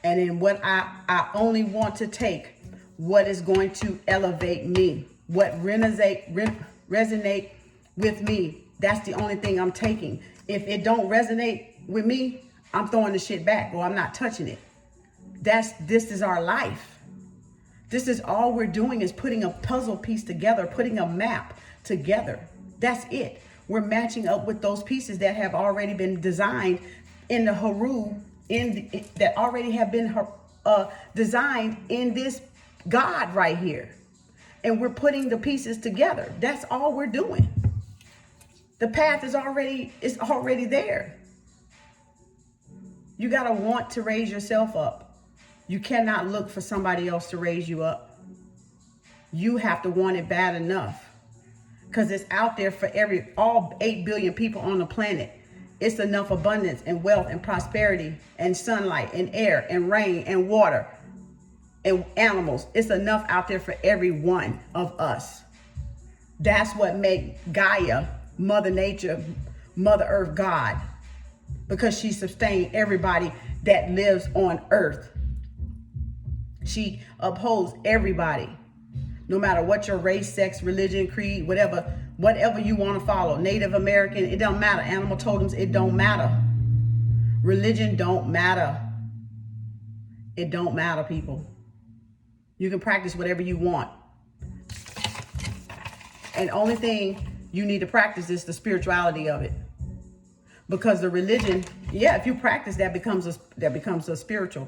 And then what I only want to take what is going to elevate me, what resonate with me. That's the only thing I'm taking. If it don't resonate with me, I'm throwing the shit back or I'm not touching it. This is our life. This is all we're doing is putting a puzzle piece together, putting a map together. That's it. We're matching up with those pieces that have already been designed in the Haru, that already have been designed in this God right here. And we're putting the pieces together. That's all we're doing. The path is already there. You got to want to raise yourself up. You cannot look for somebody else to raise you up. You have to want it bad enough. Because it's out there for all 8 billion people on the planet. It's enough abundance and wealth and prosperity and sunlight and air and rain and water and animals. It's enough out there for every one of us. That's what makes Gaia, Mother Nature, Mother Earth, God. Because she sustained everybody that lives on Earth. She upholds everybody. No matter what your race, sex, religion, creed, whatever you want to follow. Native American, it don't matter. Animal totems, it don't matter. Religion don't matter. It don't matter, people. You can practice whatever you want. And only thing you need to practice is the spirituality of it. Because the religion, yeah, if you practice, that becomes a spiritual.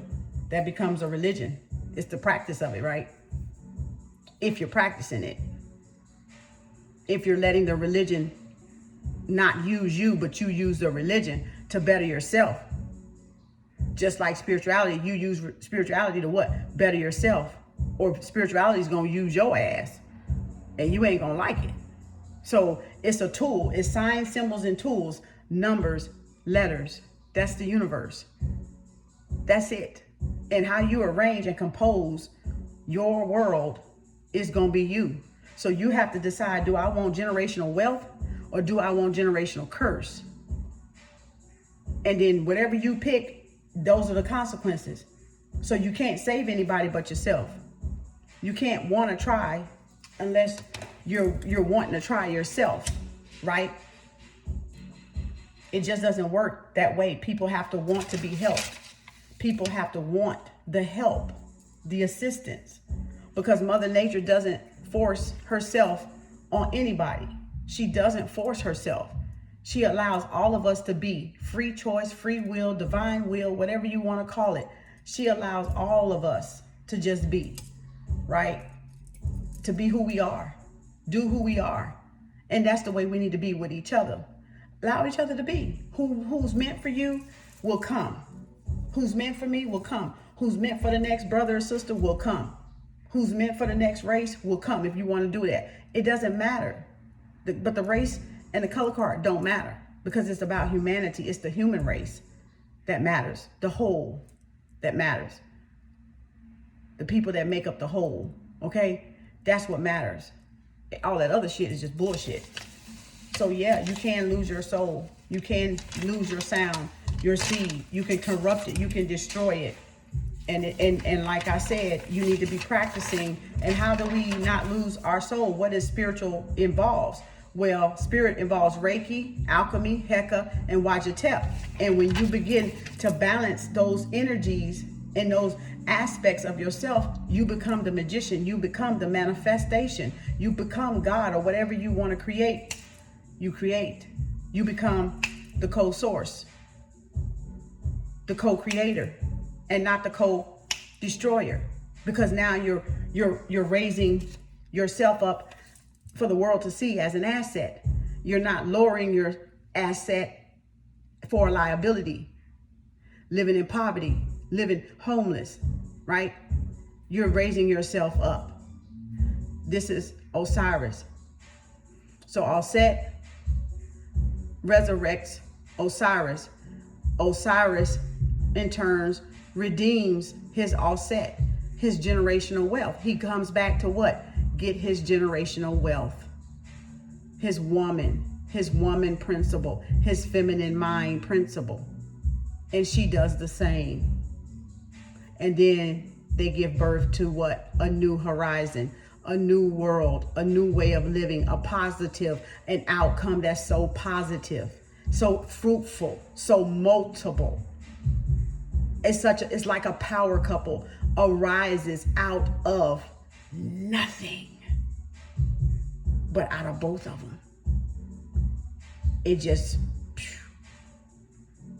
That becomes a religion. It's the practice of it, right? If you're practicing it. If you're letting the religion not use you, but you use the religion to better yourself. Just like spirituality, you use spirituality to what? Better yourself. Or spirituality is going to use your ass and you ain't going to like it. So it's a tool. It's signs, symbols, and tools, numbers, letters. That's the universe. That's it. And how you arrange and compose your world is going to be you. So you have to decide, do I want generational wealth or do I want generational curse? And then whatever you pick, those are the consequences. So you can't save anybody but yourself. You can't want to try unless you're wanting to try yourself, right? It just doesn't work that way. People have to want to be helped. People have to want the help, the assistance, because Mother Nature doesn't force herself on anybody. She doesn't force herself. She allows all of us to be free choice, free will, divine will, whatever you want to call it. She allows all of us to just be, right? To be who we are, do who we are. And that's the way we need to be with each other. Allow each other to be. Who's meant for you will come. Who's meant for me will come. Who's meant for the next brother or sister will come. Who's meant for the next race will come if you want to do that. It doesn't matter. But the race and the color card don't matter because it's about humanity. It's the human race that matters. The whole that matters. The people that make up the whole, okay? That's what matters. All that other shit is just bullshit. So yeah, you can lose your soul. You can lose your sound, your seed. You can corrupt it. You can destroy it. And like I said, you need to be practicing. And how do we not lose our soul? What is spiritual involves? Well, spirit involves Reiki, Alchemy, Heka, and Wajdet. And when you begin to balance those energies and those aspects of yourself, you become the magician. You become the manifestation. You become God or whatever you want to create. You create. You become the co-source, the co-creator, and not the co-destroyer. Because now you're raising yourself up for the world to see as an asset. You're not lowering your asset for a liability, living in poverty, living homeless, right? You're raising yourself up. This is Osiris. So Alset resurrects Osiris. Osiris in turn redeems his Alset, his generational wealth. He comes back to what? Get his generational wealth, his woman principle, his feminine mind principle. And she does the same. And then they give birth to what? A new horizon, a new world, a new way of living, a positive, an outcome that's so positive, so fruitful, so multiple. It's like a power couple arises out of nothing, but out of both of them, it just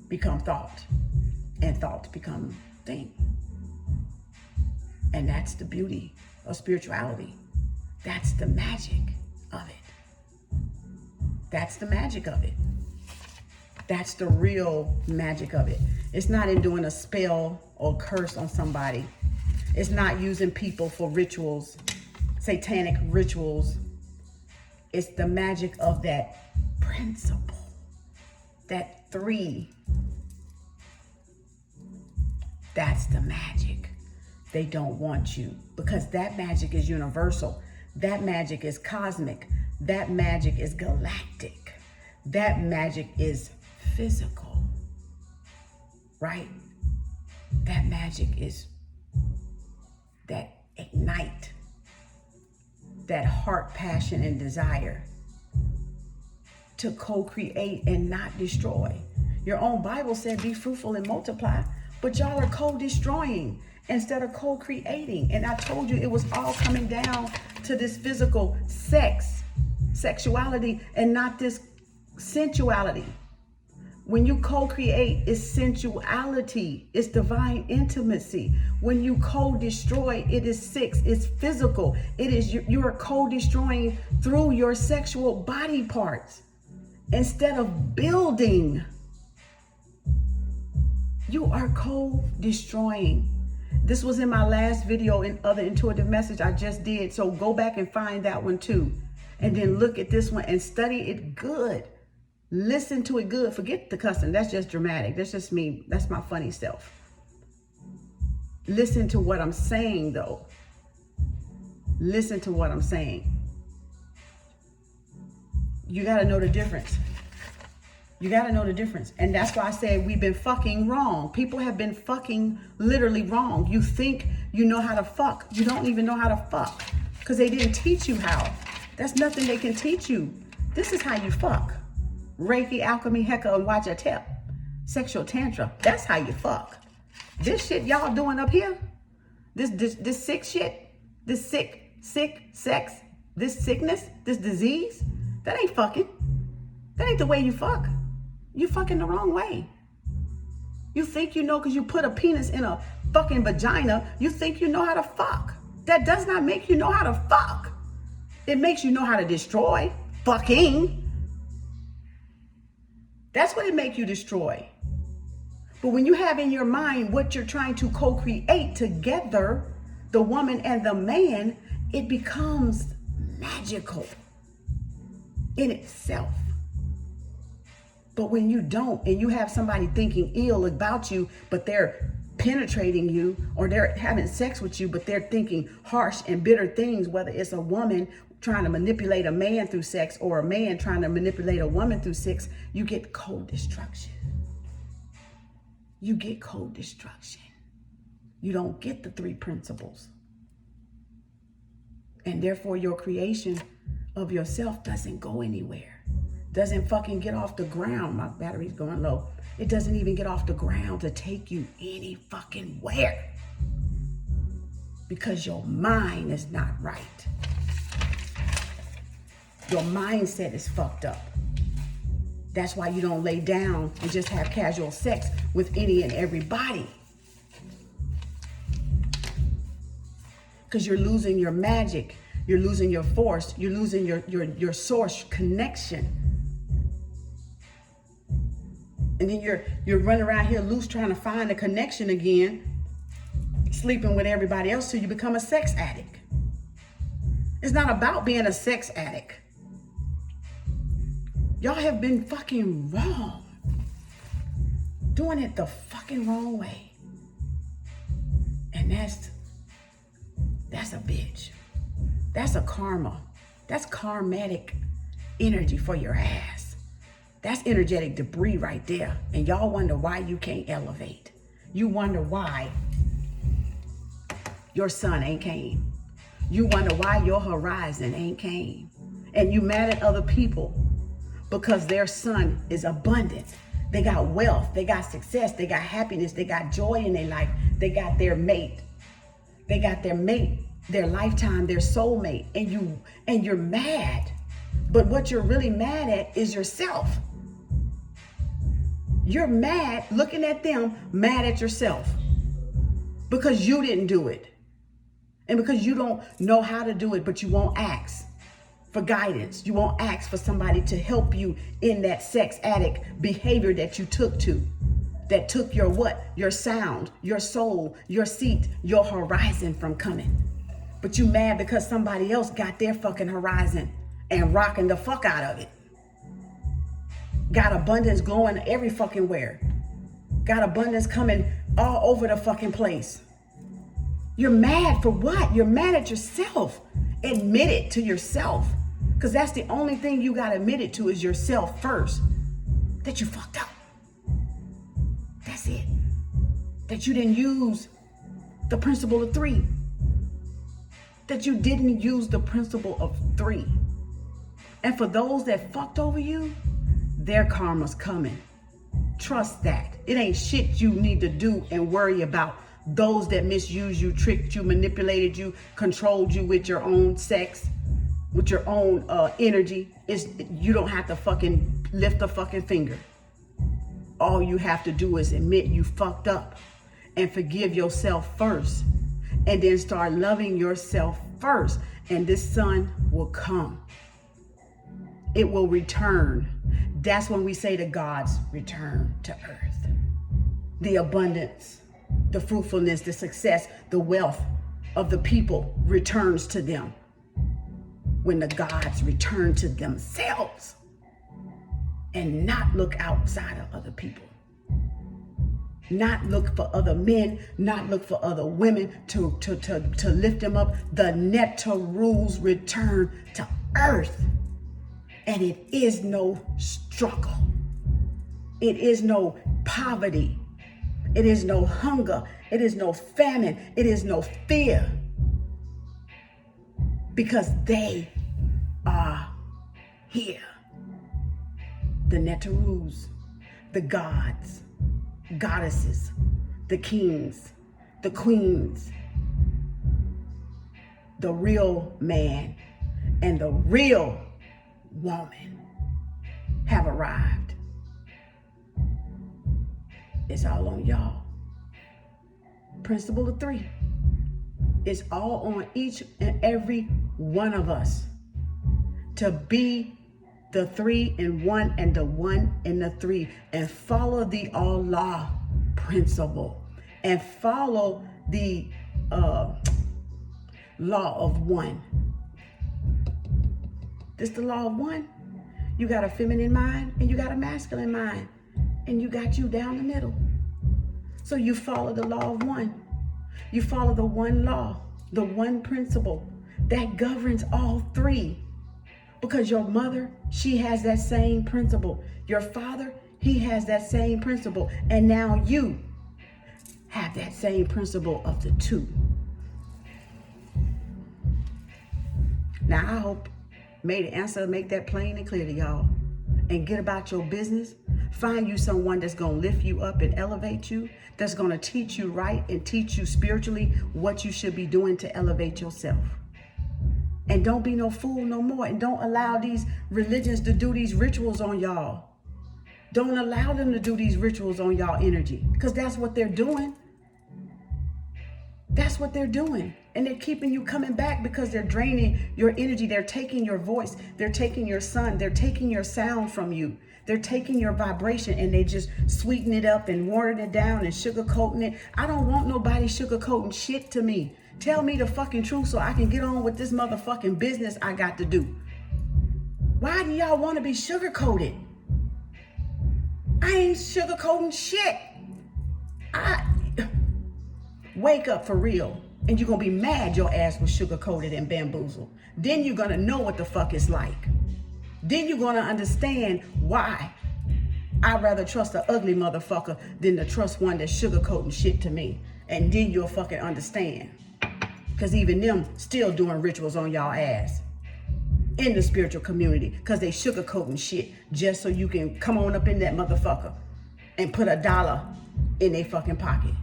become thought, and thought become thing. And that's the beauty of spirituality. That's the magic of it. That's the magic of it. That's the real magic of it. It's not in doing a spell or curse on somebody. It's not using people for rituals, satanic rituals. It's the magic of that principle, that three. That's the magic. They don't want you because that magic is universal. That magic is cosmic. That magic is galactic. That magic is physical, right? That magic is that ignite, that heart, passion, and desire to co-create and not destroy. Your own Bible said, be fruitful and multiply, but y'all are co-destroying instead of co-creating. And I told you it was all coming down to this physical sexuality, and not this sensuality. When you co-create, it's sensuality, it's divine intimacy. When you co-destroy, it is sex, it's physical. It is you are co-destroying through your sexual body parts. instead of building. You are co-destroying. This was in my last video in other intuitive message I just did. So go back and find that one too. And then look at this one and study it good. Listen to it good. Forget the cussing. That's just dramatic. That's just me. That's my funny self. Listen to what I'm saying though. Listen to what I'm saying. You got to know the difference. You got to know the difference. And that's why I say we've been fucking wrong. People have been fucking literally wrong. You think you know how to fuck. You don't even know how to fuck because they didn't teach you how. That's nothing they can teach you. This is how you fuck. Reiki, Alchemy, Heka, and Wajdet. Sexual Tantra. That's how you fuck. This shit y'all doing up here, this sick shit, this sick sex, this sickness, this disease, that ain't fucking. That ain't the way you fuck. You fucking the wrong way. You think you know because you put a penis in a fucking vagina, you think you know how to fuck. That does not make you know how to fuck. It makes you know how to destroy. Fucking. That's what it makes you destroy. But when you have in your mind what you're trying to co-create together, the woman and the man, it becomes magical in itself. But when you don't, and you have somebody thinking ill about you, but they're penetrating you, or they're having sex with you, but they're thinking harsh and bitter things, whether it's a woman trying to manipulate a man through sex or a man trying to manipulate a woman through sex, you get co-destruction. You get co-destruction. You don't get the three principles. And therefore your creation of yourself doesn't go anywhere. Doesn't fucking get off the ground. My battery's going low. It doesn't even get off the ground to take you any fucking where. Because your mind is not right. Your mindset is fucked up. That's why you don't lay down and just have casual sex with any and everybody. Because you're losing your magic. You're losing your force. You're losing your source connection. And then you're running around here loose trying to find a connection again, sleeping with everybody else till you become a sex addict. It's not about being a sex addict. Y'all have been fucking wrong. Doing it the fucking wrong way. And that's a bitch. That's a karma. That's karmatic energy for your ass. That's energetic debris right there. And y'all wonder why you can't elevate. You wonder why your sun ain't came. You wonder why your horizon ain't came. And you mad at other people because their sun is abundant. They got wealth, they got success, they got happiness, they got joy in their life. They got their mate. They got their mate, their lifetime, their soulmate. And you're mad. But what you're really mad at is yourself. You're mad looking at them, mad at yourself because you didn't do it. And because you don't know how to do it, but you won't ask for guidance. You won't ask for somebody to help you in that sex addict behavior that you took to. That took your what? Your sound, your soul, your seat, your horizon from coming. But you mad because somebody else got their fucking horizon and rocking the fuck out of it. Got abundance glowing every fucking where. Got abundance coming all over the fucking place. You're mad for what? You're mad at yourself. Admit it to yourself. Because that's the only thing you got to admit it to is yourself first. That you fucked up. That's it. That you didn't use the principle of three. That you didn't use the principle of three. And for those that fucked over you, their karma's coming. Trust that. It ain't shit you need to do and worry about. Those that misused you, tricked you, manipulated you, controlled you with your own sex, with your own energy. You don't have to fucking lift a fucking finger. All you have to do is admit you fucked up and forgive yourself first. And then start loving yourself first. And this sun will come. it will return. That's when we say the gods return to earth. The abundance, the fruitfulness, the success, the wealth of the people returns to them. When the gods return to themselves and not look outside of other people. Not look for other men, not look for other women to lift them up. The Neterus return to earth. And it is no struggle. It is no poverty. It is no hunger. It is no famine. It is no fear. Because they are here. The Neterus, the gods, goddesses, the kings, the queens, the real man and the real woman have arrived. It's all on y'all. Principle of 3. It's all on each and every one of us to be the 3 in 1 and the 1 in the 3 and follow the Allah principle and follow the law of 1. This the law of 1. You got a feminine mind and you got a masculine mind and you got you down the middle. So you follow the law of 1. You follow the 1 law, the 1 principle that governs all 3. Because your mother, she has that same principle. Your father, he has that same principle. And now you have that same principle of the 2. Now I hope made the answer, make that plain and clear to y'all. And get about your business. Find you someone that's going to lift you up and elevate you. That's going to teach you right and teach you spiritually what you should be doing to elevate yourself. And don't be no fool no more. And don't allow these religions to do these rituals on y'all. Don't allow them to do these rituals on y'all energy. Because that's what they're doing. That's what they're doing. And they're keeping you coming back because they're draining your energy. They're taking your voice. They're taking your sun. They're taking your sound from you. They're taking your vibration and they just sweeten it up and watering it down and sugarcoating it. I don't want nobody sugarcoating shit to me. Tell me the fucking truth so I can get on with this motherfucking business I got to do. Why do y'all want to be sugarcoated? I ain't sugarcoating shit. Wake up for real. And you're going to be mad your ass was sugarcoated and bamboozled. Then you're going to know what the fuck it's like. Then you're going to understand why I'd rather trust an ugly motherfucker than to trust one that's sugarcoating shit to me. And then you'll fucking understand. Because even them still doing rituals on y'all ass in the spiritual community because they sugarcoating shit just so you can come on up in that motherfucker and put $1 in their fucking pocket.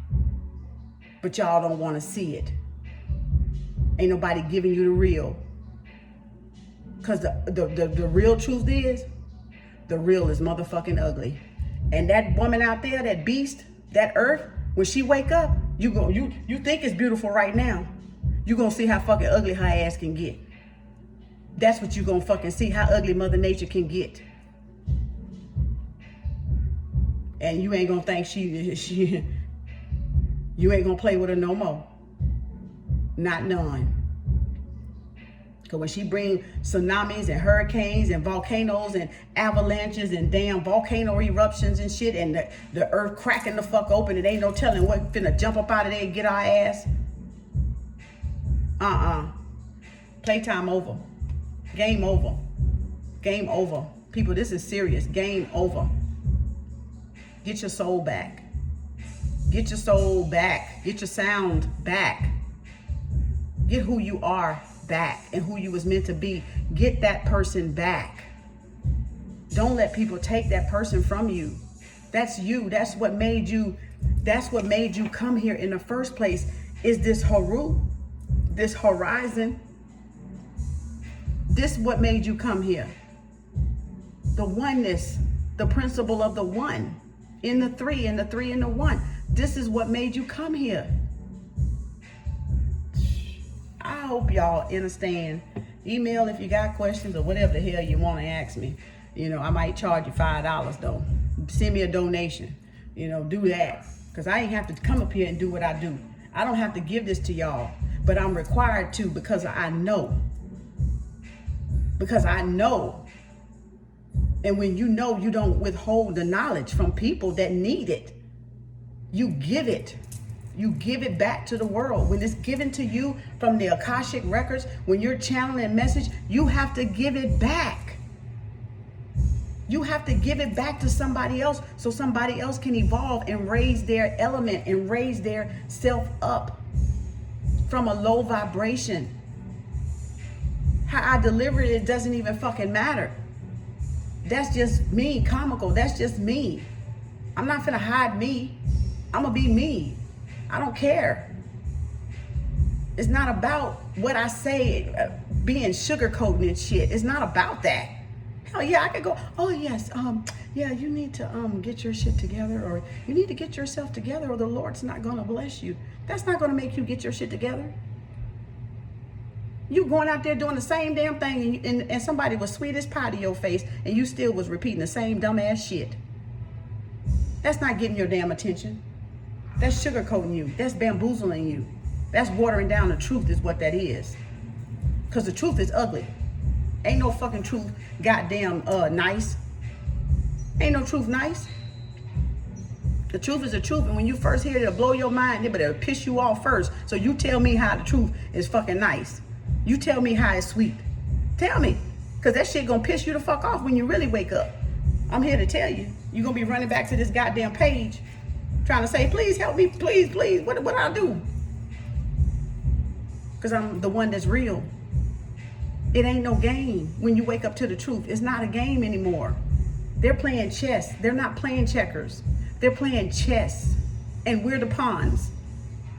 But y'all don't want to see it. Ain't nobody giving you the real. Because the real truth is, the real is motherfucking ugly. And that woman out there, that beast, that earth, when she wake up, you think it's beautiful right now. You're going to see how fucking ugly her ass can get. That's what you're going to fucking see, how ugly Mother Nature can get. And you ain't going to think you ain't going to play with her no more. Not none. Because when she bring tsunamis and hurricanes and volcanoes and avalanches and damn volcano eruptions and shit and the earth cracking the fuck open, it ain't no telling what finna jump up out of there and get our ass. Playtime over. Game over. Game over. People, this is serious. Game over. Get your soul back. Get your soul back. Get your sound back. Get who you are back and who you was meant to be. Get that person back. Don't let people take that person from you. That's you. That's what made you come here in the first place, is this Haru, this horizon. This what made you come here. The oneness, the principle of the 1 in the 3 and the 3 in the 1. This is what made you come here. I hope y'all understand Email if you got questions or whatever the hell you want to ask me. You know, I might charge you $5 though. Send me a donation. You know, do that. Because I ain't have to come up here and do what I do. I don't have to give this to y'all. But I'm required to because I know. Because I know. And when you know, you don't withhold the knowledge from people that need it. You give it. You give it back to the world. When it's given to you from the Akashic records, when you're channeling a message, you have to give it back. You have to give it back to somebody else so somebody else can evolve and raise their element and raise their self up from a low vibration. How I deliver it, it doesn't even fucking matter. That's just me, comical. That's just me. I'm not finna hide me. I'm gonna be me. I don't care. It's not about what I say being sugarcoating and shit. It's not about that. Hell yeah, I could go, oh yes, yeah, you need to get your shit together, or you need to get yourself together, or the Lord's not gonna bless you. That's not gonna make you get your shit together. You going out there doing the same damn thing, and somebody was sweet as pie to your face, and you still was repeating the same dumbass shit. That's not getting your damn attention. That's sugarcoating you. That's bamboozling you. That's watering down the truth is what that is. Because the truth is ugly. Ain't no fucking truth goddamn nice. Ain't no truth nice. The truth is the truth, and when you first hear it, it'll blow your mind, but it'll piss you off first. So you tell me how the truth is fucking nice. You tell me how it's sweet. Tell me. Because that shit gonna piss you the fuck off when you really wake up. I'm here to tell you. You're gonna be running back to this goddamn page trying to say, please help me, please, please. What I do? Because I'm the one that's real. It ain't no game when you wake up to the truth. It's not a game anymore. They're playing chess. They're not playing checkers. They're playing chess, and we're the pawns.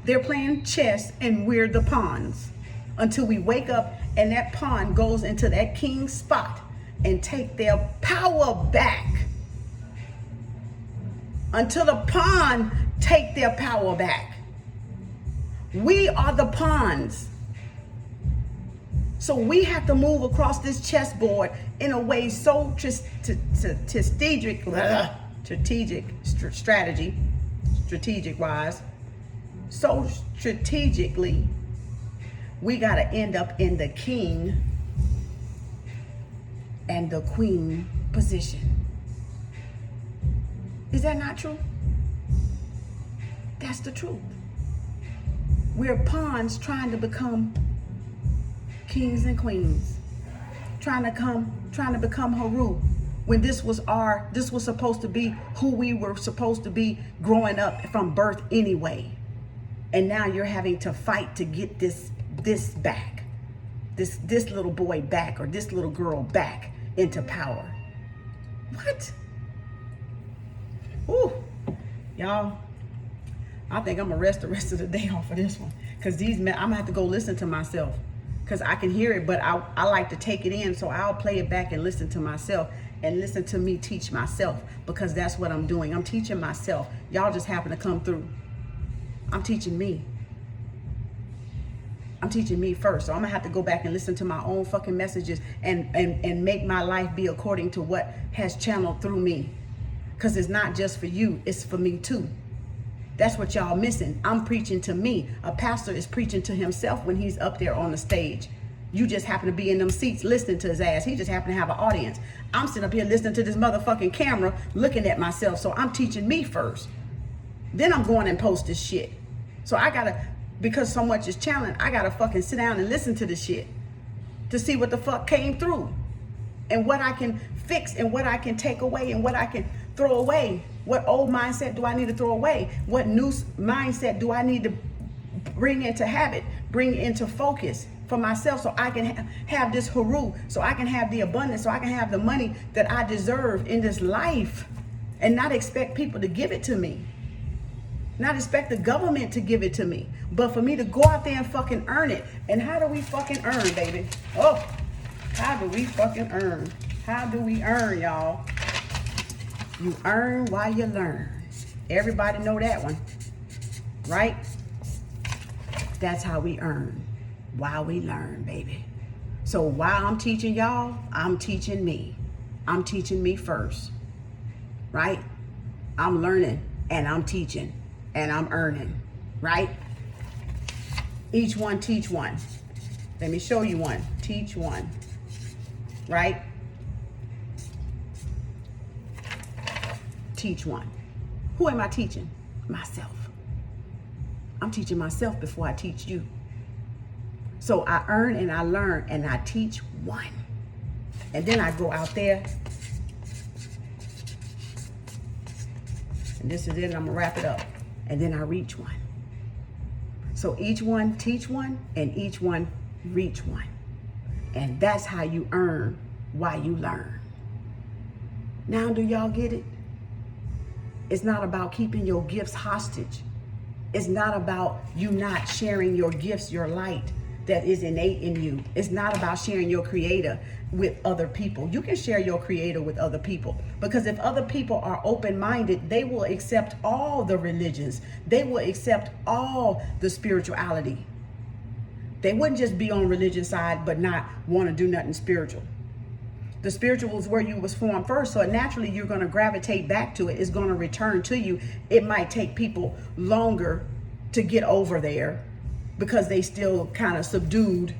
They're playing chess, and we're the pawns. Until we wake up and that pawn goes into that king's spot and take their power back. Until the pawn take their power back. We are the pawns. So we have to move across this chessboard in a way so strategic wise, so strategically, we got to end up in the king and the queen position. Is that not true? That's the truth. We're pawns trying to become kings and queens, trying to become Haru, when this was supposed to be who we were supposed to be growing up from birth anyway. And now you're having to fight to get this back, this little boy back, or this little girl back into power. What? Ooh, y'all, I think I'm gonna rest the rest of the day off of this one, because I'm gonna have to go listen to myself, because I can hear it, but I like to take it in, so I'll play it back and listen to myself and listen to me teach myself, because that's what I'm doing. I'm teaching myself. Y'all just happen to come through. I'm teaching me. I'm teaching me first. So I'm gonna have to go back and listen to my own fucking messages and make my life be according to what has channeled through me. Because it's not just for you, it's for me too. That's what y'all missing. I'm preaching to me. A pastor is preaching to himself when he's up there on the stage. You just happen to be in them seats listening to his ass. He just happen to have an audience. I'm sitting up here listening to this motherfucking camera, looking at myself. So I'm teaching me first. Then I'm going and post this shit. So I gotta, because so much is challenged, I gotta fucking sit down and listen to this shit to see what the fuck came through and what I can fix and what I can take away and what I can throw away. What old mindset do I need to throw away? What new mindset do I need to bring into habit, bring into focus for myself, so I can have this Haru, so I can have the abundance, so I can have the money that I deserve in this life, and not expect people to give it to me. Not expect the government to give it to me, but for me to go out there and fucking earn it. And how do we fucking earn, baby? Oh, how do we fucking earn? How do we earn, y'all? You earn while you learn. Everybody know that one, right? That's how we earn, while we learn, baby. So while I'm teaching y'all, I'm teaching me. I'm teaching me first, right? I'm learning and I'm teaching and I'm earning, right? Each one teach one. Let me show you one. Teach one, right? Teach one. Who am I teaching? Myself. I'm teaching myself before I teach you. So I earn and I learn and I teach one. And then I go out there. And this is it, and I'm gonna wrap it up. And then I reach one. So each one teach one and each one reach one. And that's how you earn while you learn. Now do y'all get it? It's not about keeping your gifts hostage. It's not about you not sharing your gifts, your light that is innate in you. It's not about sharing your creator with other people. You can share your creator with other people, because if other people are open-minded, they will accept all the religions. They will accept all the spirituality. They wouldn't just be on religion side but not want to do nothing spiritual. The spiritual is where you was formed first, so naturally you're going to gravitate back to it. It's going to return to you. It might take people longer to get over there because they still kind of subdued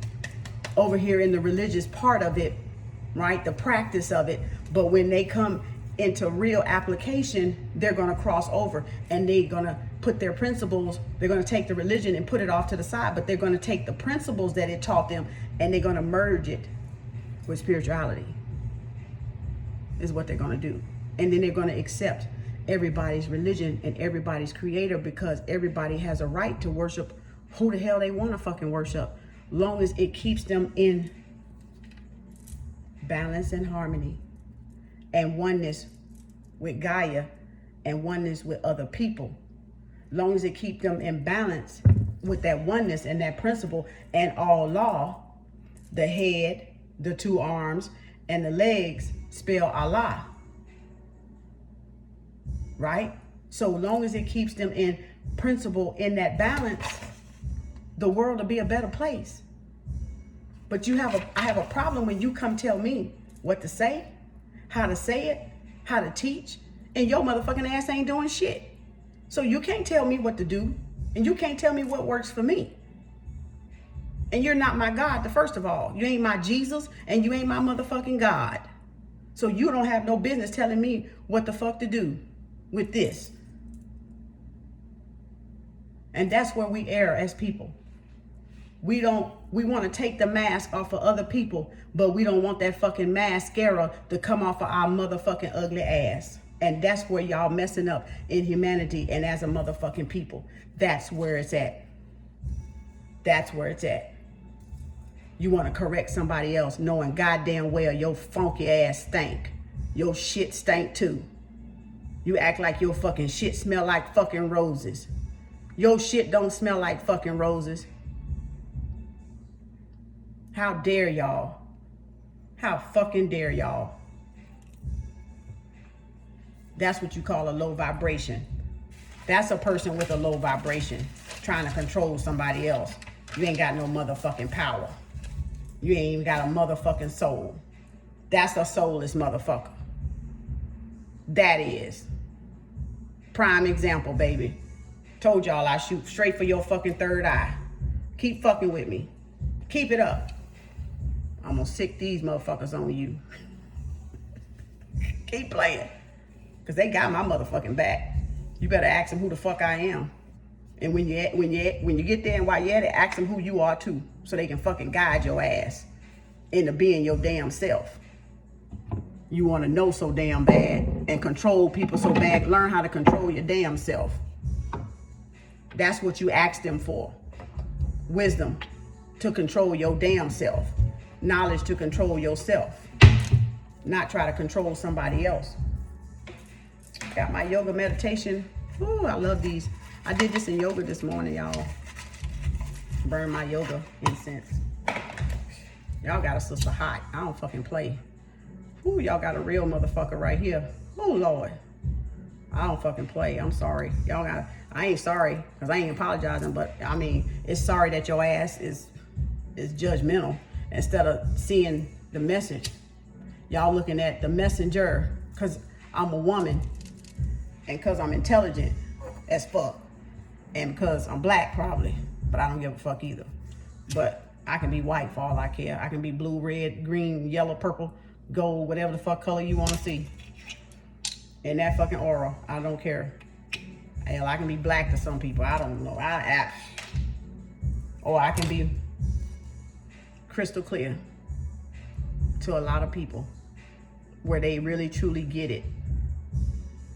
over here in the religious part of it, right? The practice of it. But when they come into real application, they're going to cross over and they're going to put their principles. They're going to take the religion and put it off to the side, but they're going to take the principles that it taught them and they're going to merge it with spirituality. Is what they're going to do. And then they're going to accept everybody's religion and everybody's creator, because everybody has a right to worship who the hell they want to fucking worship, long as it keeps them in balance and harmony and oneness with Gaia and oneness with other people. Long as it keeps them in balance with that oneness and that principle and all law, the head, the two arms, and the legs spell Allah, right? So long as it keeps them in principle, in that balance, the world will be a better place. But I have a problem when you come tell me what to say it, how to teach, and your motherfucking ass ain't doing shit. So you can't tell me what to do, and you can't tell me what works for me. And you're not my God, the first of all. You ain't my Jesus, and you ain't my motherfucking God. So you don't have no business telling me what the fuck to do with this. And that's where we err as people. We want to take the mask off of other people, but we don't want that fucking mascara to come off of our motherfucking ugly ass. And that's where y'all messing up in humanity and as a motherfucking people. That's where it's at. That's where it's at. You want to correct somebody else knowing goddamn well your funky ass stink. Your shit stink too. You act like your fucking shit smell like fucking roses. Your shit don't smell like fucking roses. How dare y'all? How fucking dare y'all? That's what you call a low vibration. That's a person with a low vibration trying to control somebody else. You ain't got no motherfucking power. You ain't even got a motherfucking soul. That's a soulless motherfucker. That is. Prime example, baby. Told y'all I shoot straight for your fucking third eye. Keep fucking with me. Keep it up. I'm gonna sick these motherfuckers on you. Keep playing. Cause they got my motherfucking back. You better ask them who the fuck I am. And when you get there and while you're at it, ask them who you are too, so they can fucking guide your ass into being your damn self. You want to know so damn bad and control people so bad. Learn how to control your damn self. That's what you ask them for. Wisdom to control your damn self. Knowledge to control yourself. Not try to control somebody else. Got my yoga meditation. Ooh, I love these. I did this in yoga this morning, y'all. Burn my yoga incense. Y'all got a sister hot. I don't fucking play. Ooh, y'all got a real motherfucker right here. Oh, Lord. I don't fucking play. I'm sorry. Y'all got, I ain't sorry because I ain't apologizing, but I mean, it's sorry that your ass is judgmental instead of seeing the message. Y'all looking at the messenger because I'm a woman and because I'm intelligent as fuck and because I'm black probably, but I don't give a fuck either. But I can be white for all I care. I can be blue, red, green, yellow, purple, gold, whatever the fuck color you want to see. In that fucking aura, I don't care. Hell, I can be black to some people. I don't know. Or I can be crystal clear to a lot of people where they really truly get it.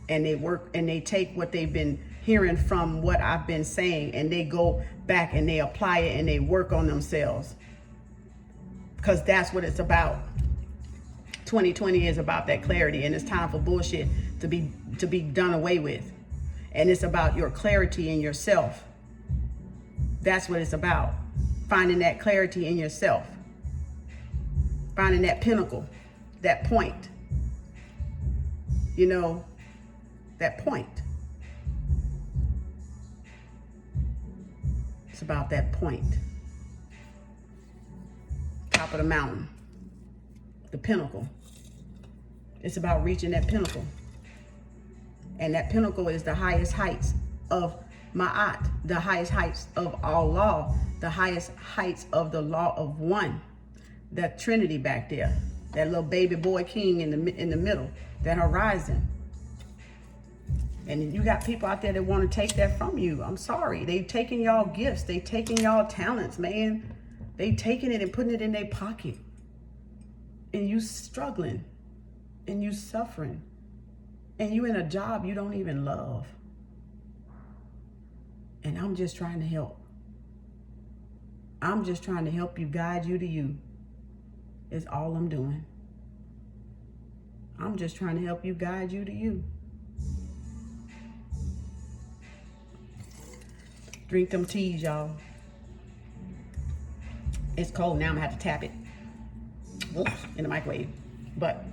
And they work and they take what they've been hearing from what I've been saying and they go back and they apply it and they work on themselves. Because that's what it's about. 2020 is about that clarity, and it's time for bullshit to be done away with. And it's about your clarity in yourself. That's what it's about. Finding that clarity in yourself. Finding that pinnacle, that point. You know, that point. It's about that point. Top of the mountain. The pinnacle. It's about reaching that pinnacle. And that pinnacle is the highest heights of Ma'at, the highest heights of Allah, the highest heights of the law of one. That Trinity back there, that little baby boy king in the middle, that horizon. And you got people out there that want to take that from you. I'm sorry. They taking y'all gifts. They taking y'all talents, man. They taking it and putting it in their pocket. And you struggling. And you suffering. And you in a job you don't even love. And I'm just trying to help. I'm just trying to help you, guide you to you. Is all I'm doing. I'm just trying to help you, guide you to you. Drink them teas, y'all. It's cold now. I'm gonna have to tap it in the microwave. But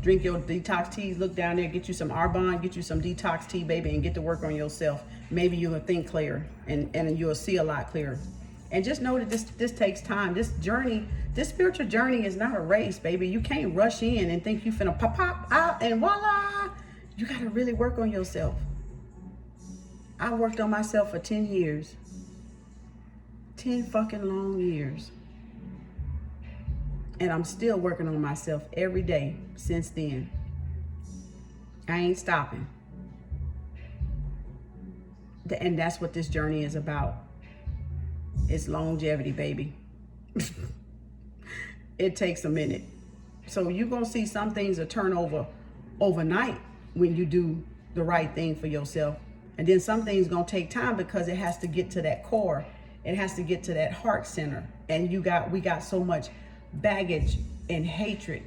drink your detox teas. Look down there. Get you some Arbonne. Get you some detox tea, baby, and get to work on yourself. Maybe you'll think clearer, and you'll see a lot clearer. And just know that this takes time. This journey, this spiritual journey is not a race, baby. You can't rush in and think you finna pop out and voila. You gotta really work on yourself. I worked on myself for 10 years. 10 fucking long years. And I'm still working on myself every day since then. I ain't stopping. And that's what this journey is about. It's longevity, baby. It takes a minute. So you're going to see some things that turn over overnight when you do the right thing for yourself. And then some things going to take time because it has to get to that core. It has to get to that heart center. And we got so much baggage and hatred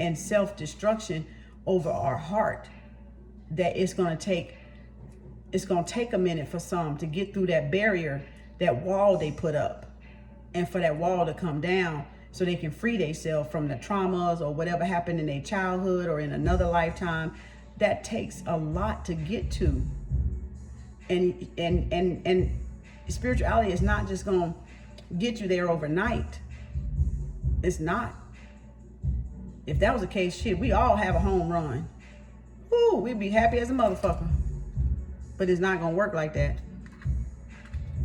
and self-destruction over our heart that it's going to take a minute for some to get through that barrier, that wall they put up, and for that wall to come down so they can free themselves from the traumas or whatever happened in their childhood or in another lifetime. That takes a lot to get to. And spirituality is not just going to get you there overnight. It's not. If that was the case, shit, we all have a home run. Woo, we'd be happy as a motherfucker. But it's not going to work like that.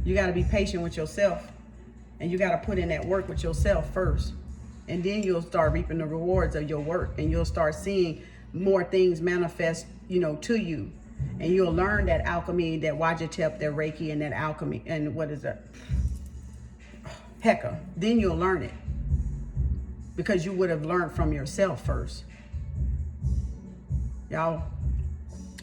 You got to be patient with yourself. And you got to put in that work with yourself first. And then you'll start reaping the rewards of your work. And you'll start seeing more things manifest, to you. And you'll learn that alchemy, that Wajdet, that Reiki, and that alchemy. And what is that? Heka. Then you'll learn it. Because you would have learned from yourself first. Y'all,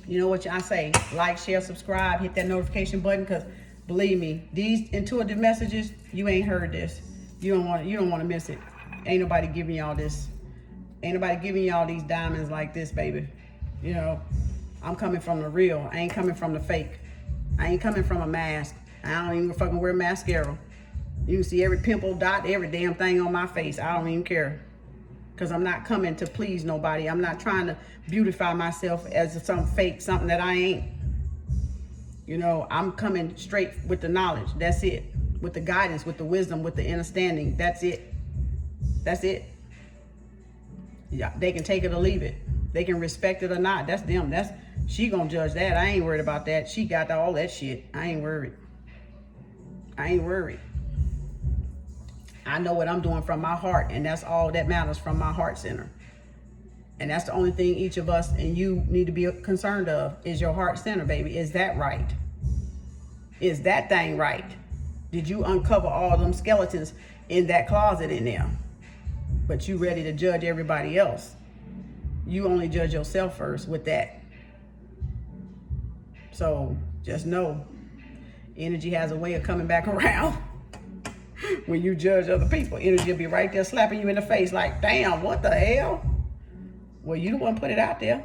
you know what I say? Like, share, subscribe, hit that notification button, because believe me, these intuitive messages, you ain't heard this. You don't want to miss it. Ain't nobody giving y'all this. Ain't nobody giving y'all these diamonds like this, baby. I'm coming from the real. I ain't coming from the fake. I ain't coming from a mask. I don't even fucking wear mascara. You can see every pimple, dot, every damn thing on my face. I don't even care. Because I'm not coming to please nobody. I'm not trying to beautify myself as some fake, something that I ain't. I'm coming straight with the knowledge. That's it. With the guidance, with the wisdom, with the understanding. That's it. That's it. Yeah, they can take it or leave it. They can respect it or not. That's them. She gonna judge that. I ain't worried about that. She got all that shit. I ain't worried. I ain't worried. I know what I'm doing from my heart, and that's all that matters, from my heart center. And that's the only thing each of us and you need to be concerned of, is your heart center, baby. Is that right? Is that thing right? Did you uncover all them skeletons in that closet in there? But you ready to judge everybody else. You only judge yourself first with that. So just know, energy has a way of coming back around. When you judge other people, energy will be right there slapping you in the face like, damn, what the hell? Well, you the one put it out there.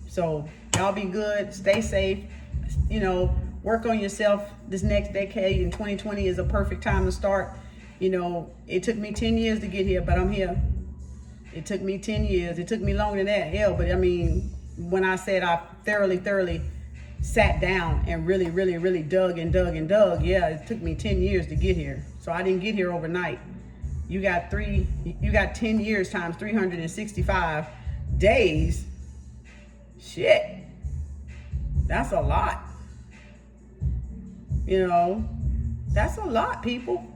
So y'all be good, stay safe, you know, work on yourself. This next decade in 2020 is a perfect time to start. You know, it took me 10 years to get here, but I'm here. It took me 10 years. It took me longer than that, hell, but I mean, when I said I thoroughly sat down and really dug, yeah, it took me 10 years to get here. So I didn't get here overnight. You got 10 years times 365 days. Shit. That's a lot. You know, that's a lot, people.